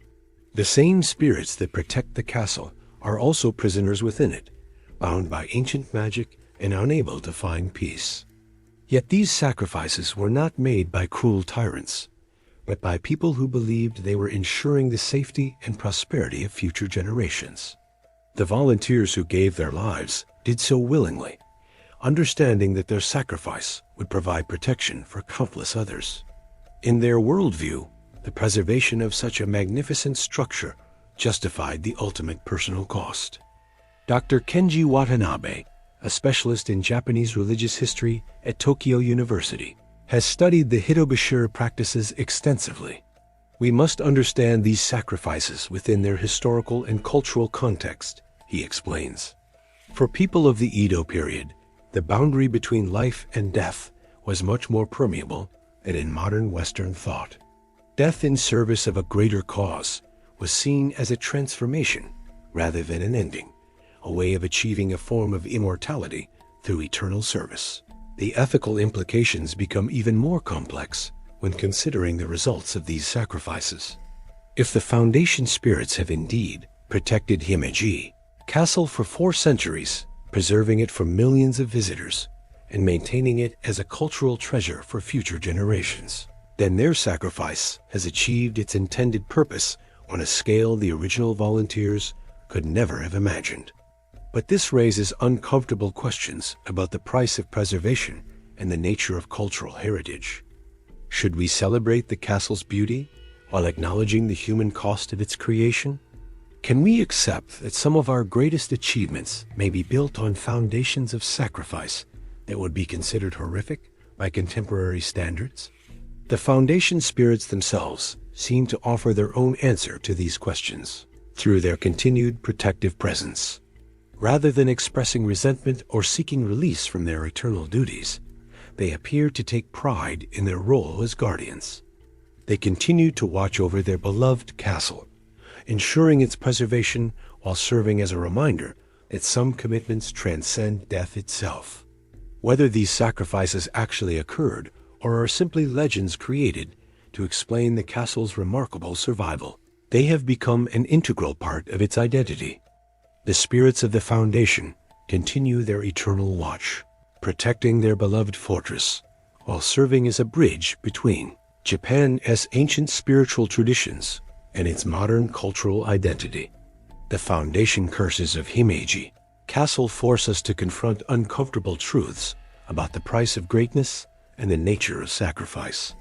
The same spirits that protect the castle are also prisoners within it, bound by ancient magic and unable to find peace. Yet these sacrifices were not made by cruel tyrants, but by people who believed they were ensuring the safety and prosperity of future generations. The volunteers who gave their lives did so willingly, understanding that their sacrifice would provide protection for countless others. In their worldview, the preservation of such a magnificent structure justified the ultimate personal cost. Dr. Kenji Watanabe, a specialist in Japanese religious history at Tokyo University, has studied the Hitobashira practices extensively. We must understand these sacrifices within their historical and cultural context, he explains. For people of the Edo period, the boundary between life and death was much more permeable than in modern Western thought. Death in service of a greater cause was seen as a transformation rather than an ending, a way of achieving a form of immortality through eternal service. The ethical implications become even more complex when considering the results of these sacrifices. If the foundation spirits have indeed protected Himeji Castle for 4 centuries, preserving it for millions of visitors and maintaining it as a cultural treasure for future generations, then their sacrifice has achieved its intended purpose on a scale the original volunteers could never have imagined. But this raises uncomfortable questions about the price of preservation and the nature of cultural heritage. Should we celebrate the castle's beauty while acknowledging the human cost of its creation? Can we accept that some of our greatest achievements may be built on foundations of sacrifice that would be considered horrific by contemporary standards? The foundation spirits themselves seem to offer their own answer to these questions through their continued protective presence. Rather than expressing resentment or seeking release from their eternal duties, they appear to take pride in their role as guardians. They continue to watch over their beloved castle, ensuring its preservation while serving as a reminder that some commitments transcend death itself. Whether these sacrifices actually occurred or are simply legends created to explain the castle's remarkable survival, they have become an integral part of its identity. The spirits of the foundation continue their eternal watch, protecting their beloved fortress, while serving as a bridge between Japan's ancient spiritual traditions and its modern cultural identity. The foundation curses of Himeji Castle force us to confront uncomfortable truths about the price of greatness and the nature of sacrifice.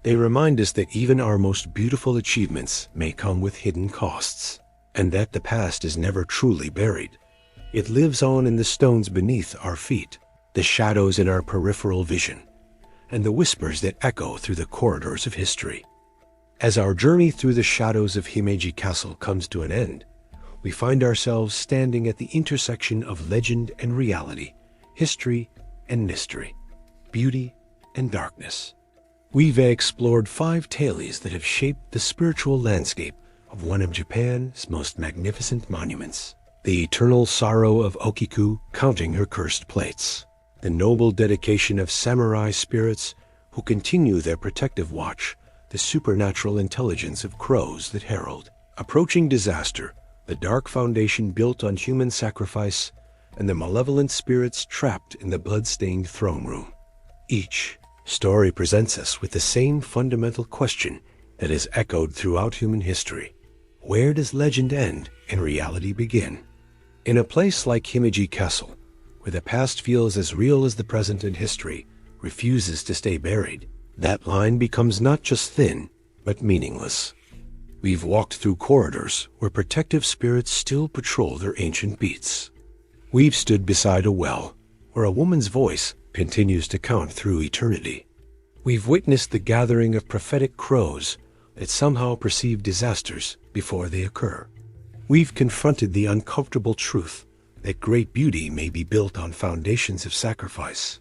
They remind us that even our most beautiful achievements may come with hidden costs, and that the past is never truly buried. It lives on in the stones beneath our feet, the shadows in our peripheral vision, and the whispers that echo through the corridors of history. As our journey through the shadows of Himeji Castle comes to an end, we find ourselves standing at the intersection of legend and reality, history and mystery, beauty and darkness. We've explored 5 tales that have shaped the spiritual landscape of one of Japan's most magnificent monuments. The eternal sorrow of Okiku counting her cursed plates, the noble dedication of samurai spirits who continue their protective watch, the supernatural intelligence of crows that herald approaching disaster, the dark foundation built on human sacrifice, and the malevolent spirits trapped in the blood-stained throne room. Each story presents us with the same fundamental question that is echoed throughout human history. Where does legend end and reality begin? In a place like Himeji Castle, where the past feels as real as the present and history refuses to stay buried, that line becomes not just thin, but meaningless. We've walked through corridors where protective spirits still patrol their ancient beats. We've stood beside a well where a woman's voice continues to count through eternity. We've witnessed the gathering of prophetic crows that somehow perceive disasters before they occur. We've confronted the uncomfortable truth that great beauty may be built on foundations of sacrifice.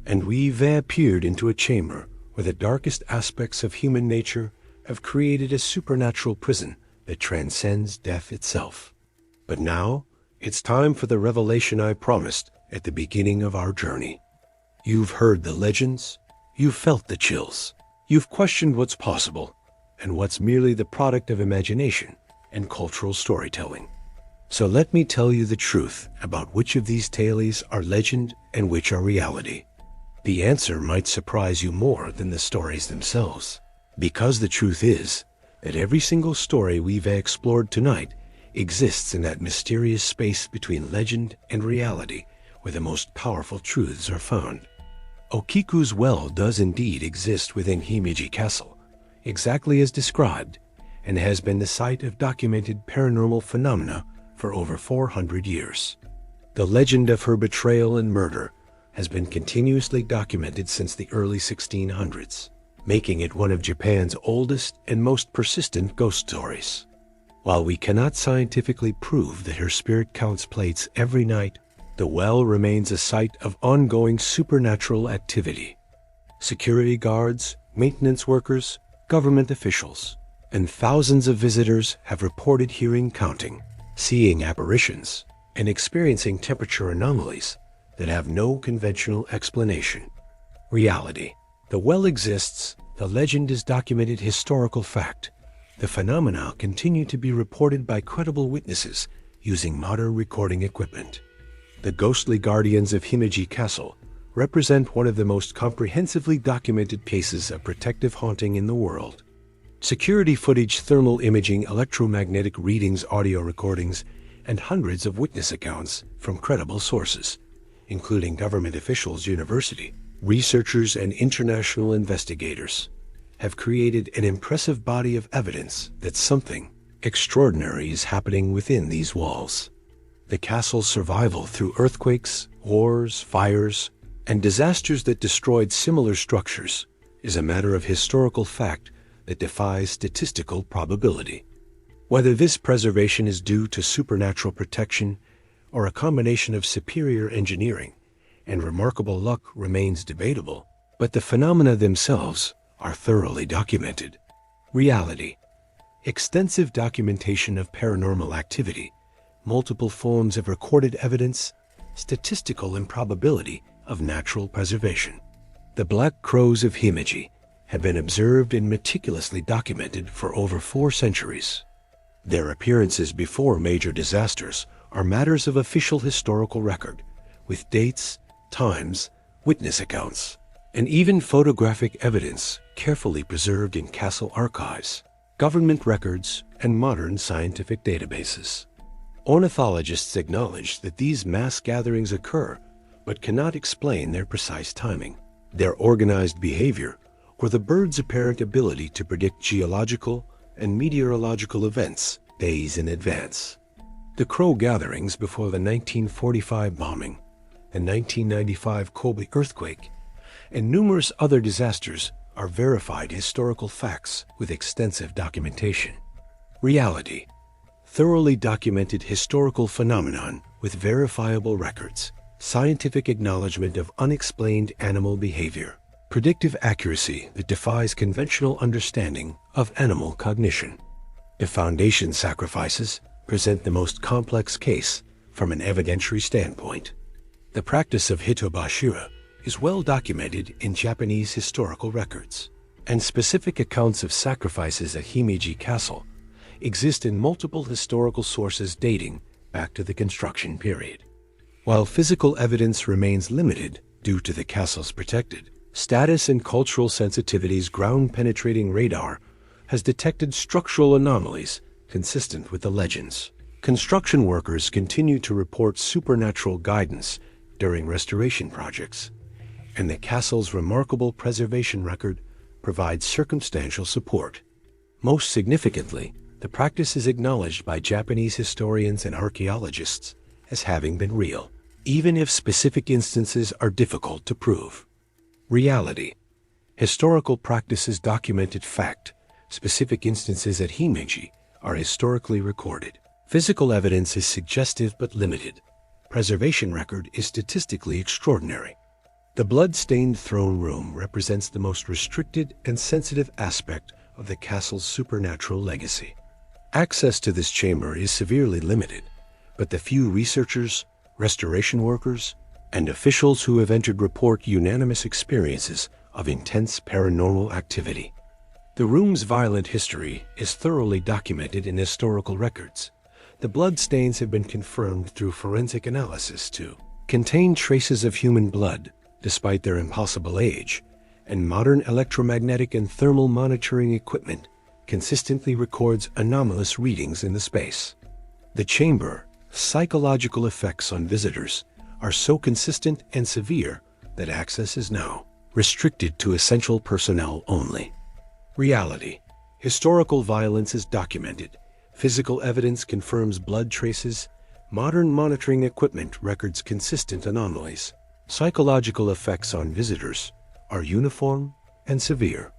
And we've peered into a chamber where the darkest aspects of human nature have created a supernatural prison that transcends death itself. But now, it's time for the revelation I promised at the beginning of our journey. You've heard the legends, you've felt the chills, you've questioned what's possible and what's merely the product of imagination and cultural storytelling. So let me tell you the truth about which of these tales are legend and which are reality. The answer might surprise you more than the stories themselves, because the truth is that every single story we've explored tonight exists in that mysterious space between legend and reality where the most powerful truths are found. Okiku's well does indeed exist within Himeji Castle, exactly as described, and has been the site of documented paranormal phenomena for over 400 years. The legend of her betrayal and murder has been continuously documented since the early 1600s, making it one of Japan's oldest and most persistent ghost stories. While we cannot scientifically prove that her spirit counts plates every night, the well remains a site of ongoing supernatural activity. Security guards, maintenance workers, government officials, and thousands of visitors have reported hearing counting, seeing apparitions, and experiencing temperature anomalies that have no conventional explanation. Reality. The well exists, the legend is documented historical fact. The phenomena continue to be reported by credible witnesses using modern recording equipment. The ghostly guardians of Himeji Castle represent one of the most comprehensively documented cases of protective haunting in the world. Security footage, thermal imaging, electromagnetic readings, audio recordings, and hundreds of witness accounts from credible sources, including government officials, university, researchers, and international investigators, have created an impressive body of evidence that something extraordinary is happening within these walls. The castle's survival through earthquakes, wars, fires, and disasters that destroyed similar structures is a matter of historical fact that defies statistical probability. Whether this preservation is due to supernatural protection or a combination of superior engineering and remarkable luck remains debatable, but the phenomena themselves are thoroughly documented. Reality. Extensive documentation of paranormal activity, multiple forms of recorded evidence, statistical improbability of natural preservation. The Black Crows of Himeji have been observed and meticulously documented for over 4 centuries. Their appearances before major disasters are matters of official historical record, with dates, times, witness accounts, and even photographic evidence carefully preserved in castle archives, government records, and modern scientific databases. Ornithologists acknowledge that these mass gatherings occur, but cannot explain their precise timing, their organized behavior, or the birds' apparent ability to predict geological and meteorological events days in advance. The crow gatherings before the 1945 bombing, the 1995 Kobe earthquake, and numerous other disasters are verified historical facts with extensive documentation. Reality. Thoroughly documented historical phenomenon with verifiable records, scientific acknowledgement of unexplained animal behavior, predictive accuracy that defies conventional understanding of animal cognition. The foundation sacrifices present the most complex case from an evidentiary standpoint. The practice of hitobashira is well documented in Japanese historical records, and specific accounts of sacrifices at Himeji Castle exist in multiple historical sources dating back to the construction period. While physical evidence remains limited due to the castle's protected status and cultural sensitivities, ground-penetrating radar has detected structural anomalies consistent with the legends. Construction workers continue to report supernatural guidance during restoration projects, and the castle's remarkable preservation record provides circumstantial support. Most significantly, the practice is acknowledged by Japanese historians and archaeologists as having been real, even if specific instances are difficult to prove. Reality. Historical practices documented fact. Specific instances at Himeji are historically recorded. Physical evidence is suggestive but limited. Preservation record is statistically extraordinary. The blood-stained throne room represents the most restricted and sensitive aspect of the castle's supernatural legacy. Access to this chamber is severely limited, but the few researchers, restoration workers, and officials who have entered report unanimous experiences of intense paranormal activity. The room's violent history is thoroughly documented in historical records. The bloodstains have been confirmed through forensic analysis to contain traces of human blood, despite their impossible age, and modern electromagnetic and thermal monitoring equipment consistently records anomalous readings in the space. The chamber psychological effects on visitors are so consistent and severe that access is now restricted to essential personnel only. Reality. Historical violence is documented. Physical evidence confirms blood traces. Modern monitoring equipment records consistent anomalies. Psychological effects on visitors are uniform and severe.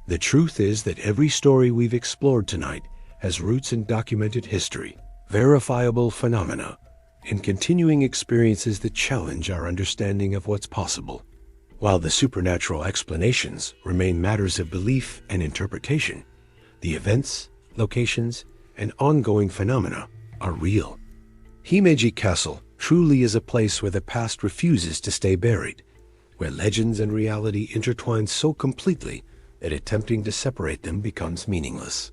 The truth is that every story we've explored tonight has roots in documented history, verifiable phenomena, and continuing experiences that challenge our understanding of what's possible. While the supernatural explanations remain matters of belief and interpretation, the events, locations, and ongoing phenomena are real. Himeji Castle truly is a place where the past refuses to stay buried, where legends and reality intertwine so completely that attempting to separate them becomes meaningless.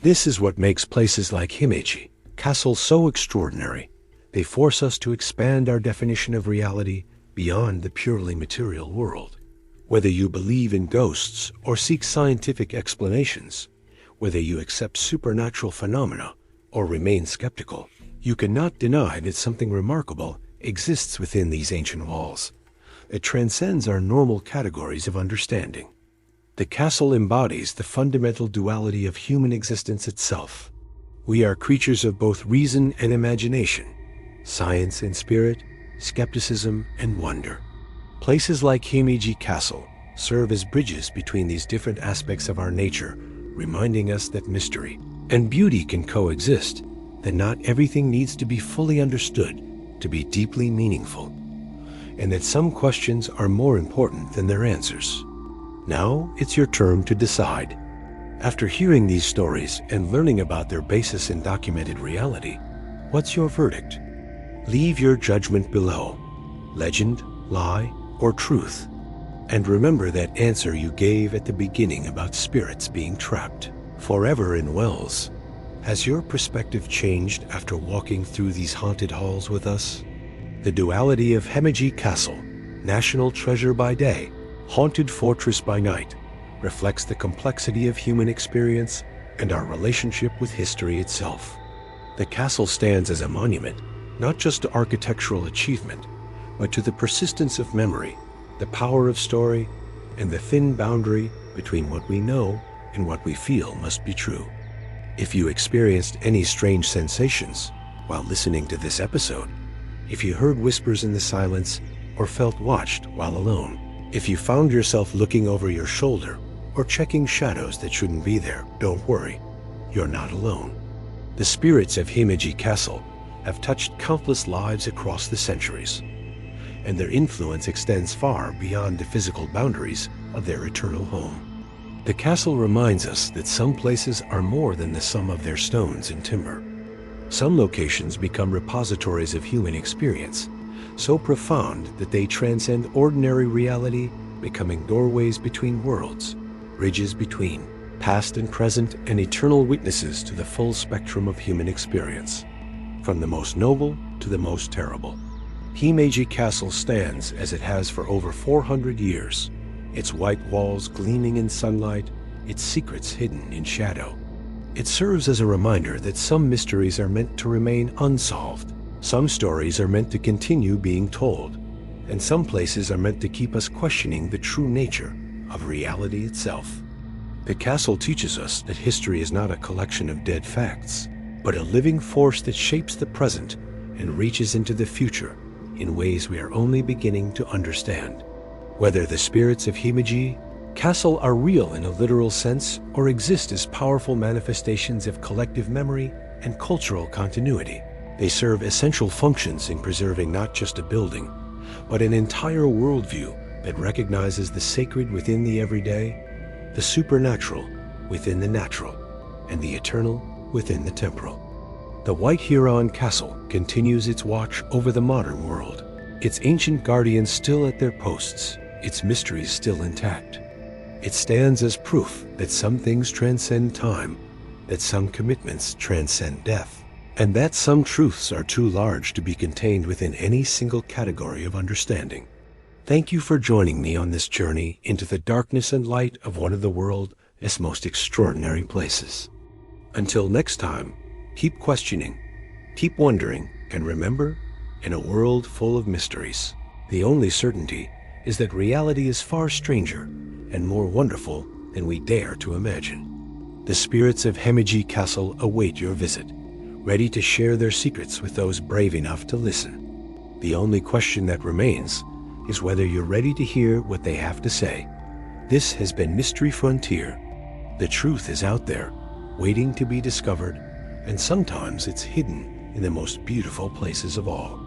This is what makes places like Himeji Castle so extraordinary. They force us to expand our definition of reality beyond the purely material world. Whether you believe in ghosts or seek scientific explanations, whether you accept supernatural phenomena or remain skeptical, you cannot deny that something remarkable exists within these ancient walls. It transcends our normal categories of understanding. The castle embodies the fundamental duality of human existence itself. We are creatures of both reason and imagination, science and spirit, skepticism and wonder. Places like Himeji Castle serve as bridges between these different aspects of our nature, reminding us that mystery and beauty can coexist, that not everything needs to be fully understood to be deeply meaningful, and that some questions are more important than their answers. Now it's your turn to decide. After hearing these stories and learning about their basis in documented reality, what's your verdict? Leave your judgment below. Legend, lie, or truth? And remember that answer you gave at the beginning about spirits being trapped forever in wells. Has your perspective changed after walking through these haunted halls with us? The duality of Himeji Castle, national treasure by day, haunted fortress by night, reflects the complexity of human experience and our relationship with history itself. The castle stands as a monument, not just to architectural achievement, but to the persistence of memory, the power of story, and the thin boundary between what we know and what we feel must be true. If you experienced any strange sensations while listening to this episode, if you heard whispers in the silence or felt watched while alone, if you found yourself looking over your shoulder or checking shadows that shouldn't be there, don't worry, you're not alone. The spirits of Himeji Castle have touched countless lives across the centuries, and their influence extends far beyond the physical boundaries of their eternal home. The castle reminds us that some places are more than the sum of their stones and timber. Some locations become repositories of human experience, so profound that they transcend ordinary reality, becoming doorways between worlds, bridges between past and present, and eternal witnesses to the full spectrum of human experience, from the most noble to the most terrible. Himeji Castle stands as it has for over 400 years, its white walls gleaming in sunlight, its secrets hidden in shadow. It serves as a reminder that some mysteries are meant to remain unsolved, some stories are meant to continue being told, and some places are meant to keep us questioning the true nature of reality itself. The castle teaches us that history is not a collection of dead facts, but a living force that shapes the present and reaches into the future in ways we are only beginning to understand. Whether the spirits of Himeji Castle are real in a literal sense or exist as powerful manifestations of collective memory and cultural continuity, they serve essential functions in preserving not just a building, but an entire worldview that recognizes the sacred within the everyday, the supernatural within the natural, and the eternal within the temporal. The White Heron Castle continues its watch over the modern world, its ancient guardians still at their posts, its mysteries still intact. It stands as proof that some things transcend time, that some commitments transcend death, and that some truths are too large to be contained within any single category of understanding. Thank you for joining me on this journey into the darkness and light of one of the world's most extraordinary places. Until next time, keep questioning, keep wondering, and remember, in a world full of mysteries, the only certainty is that reality is far stranger and more wonderful than we dare to imagine. The spirits of Himeji Castle await your visit, ready to share their secrets with those brave enough to listen. The only question that remains is whether you're ready to hear what they have to say. This has been Mystery Frontier. The truth is out there, waiting to be discovered, and sometimes it's hidden in the most beautiful places of all.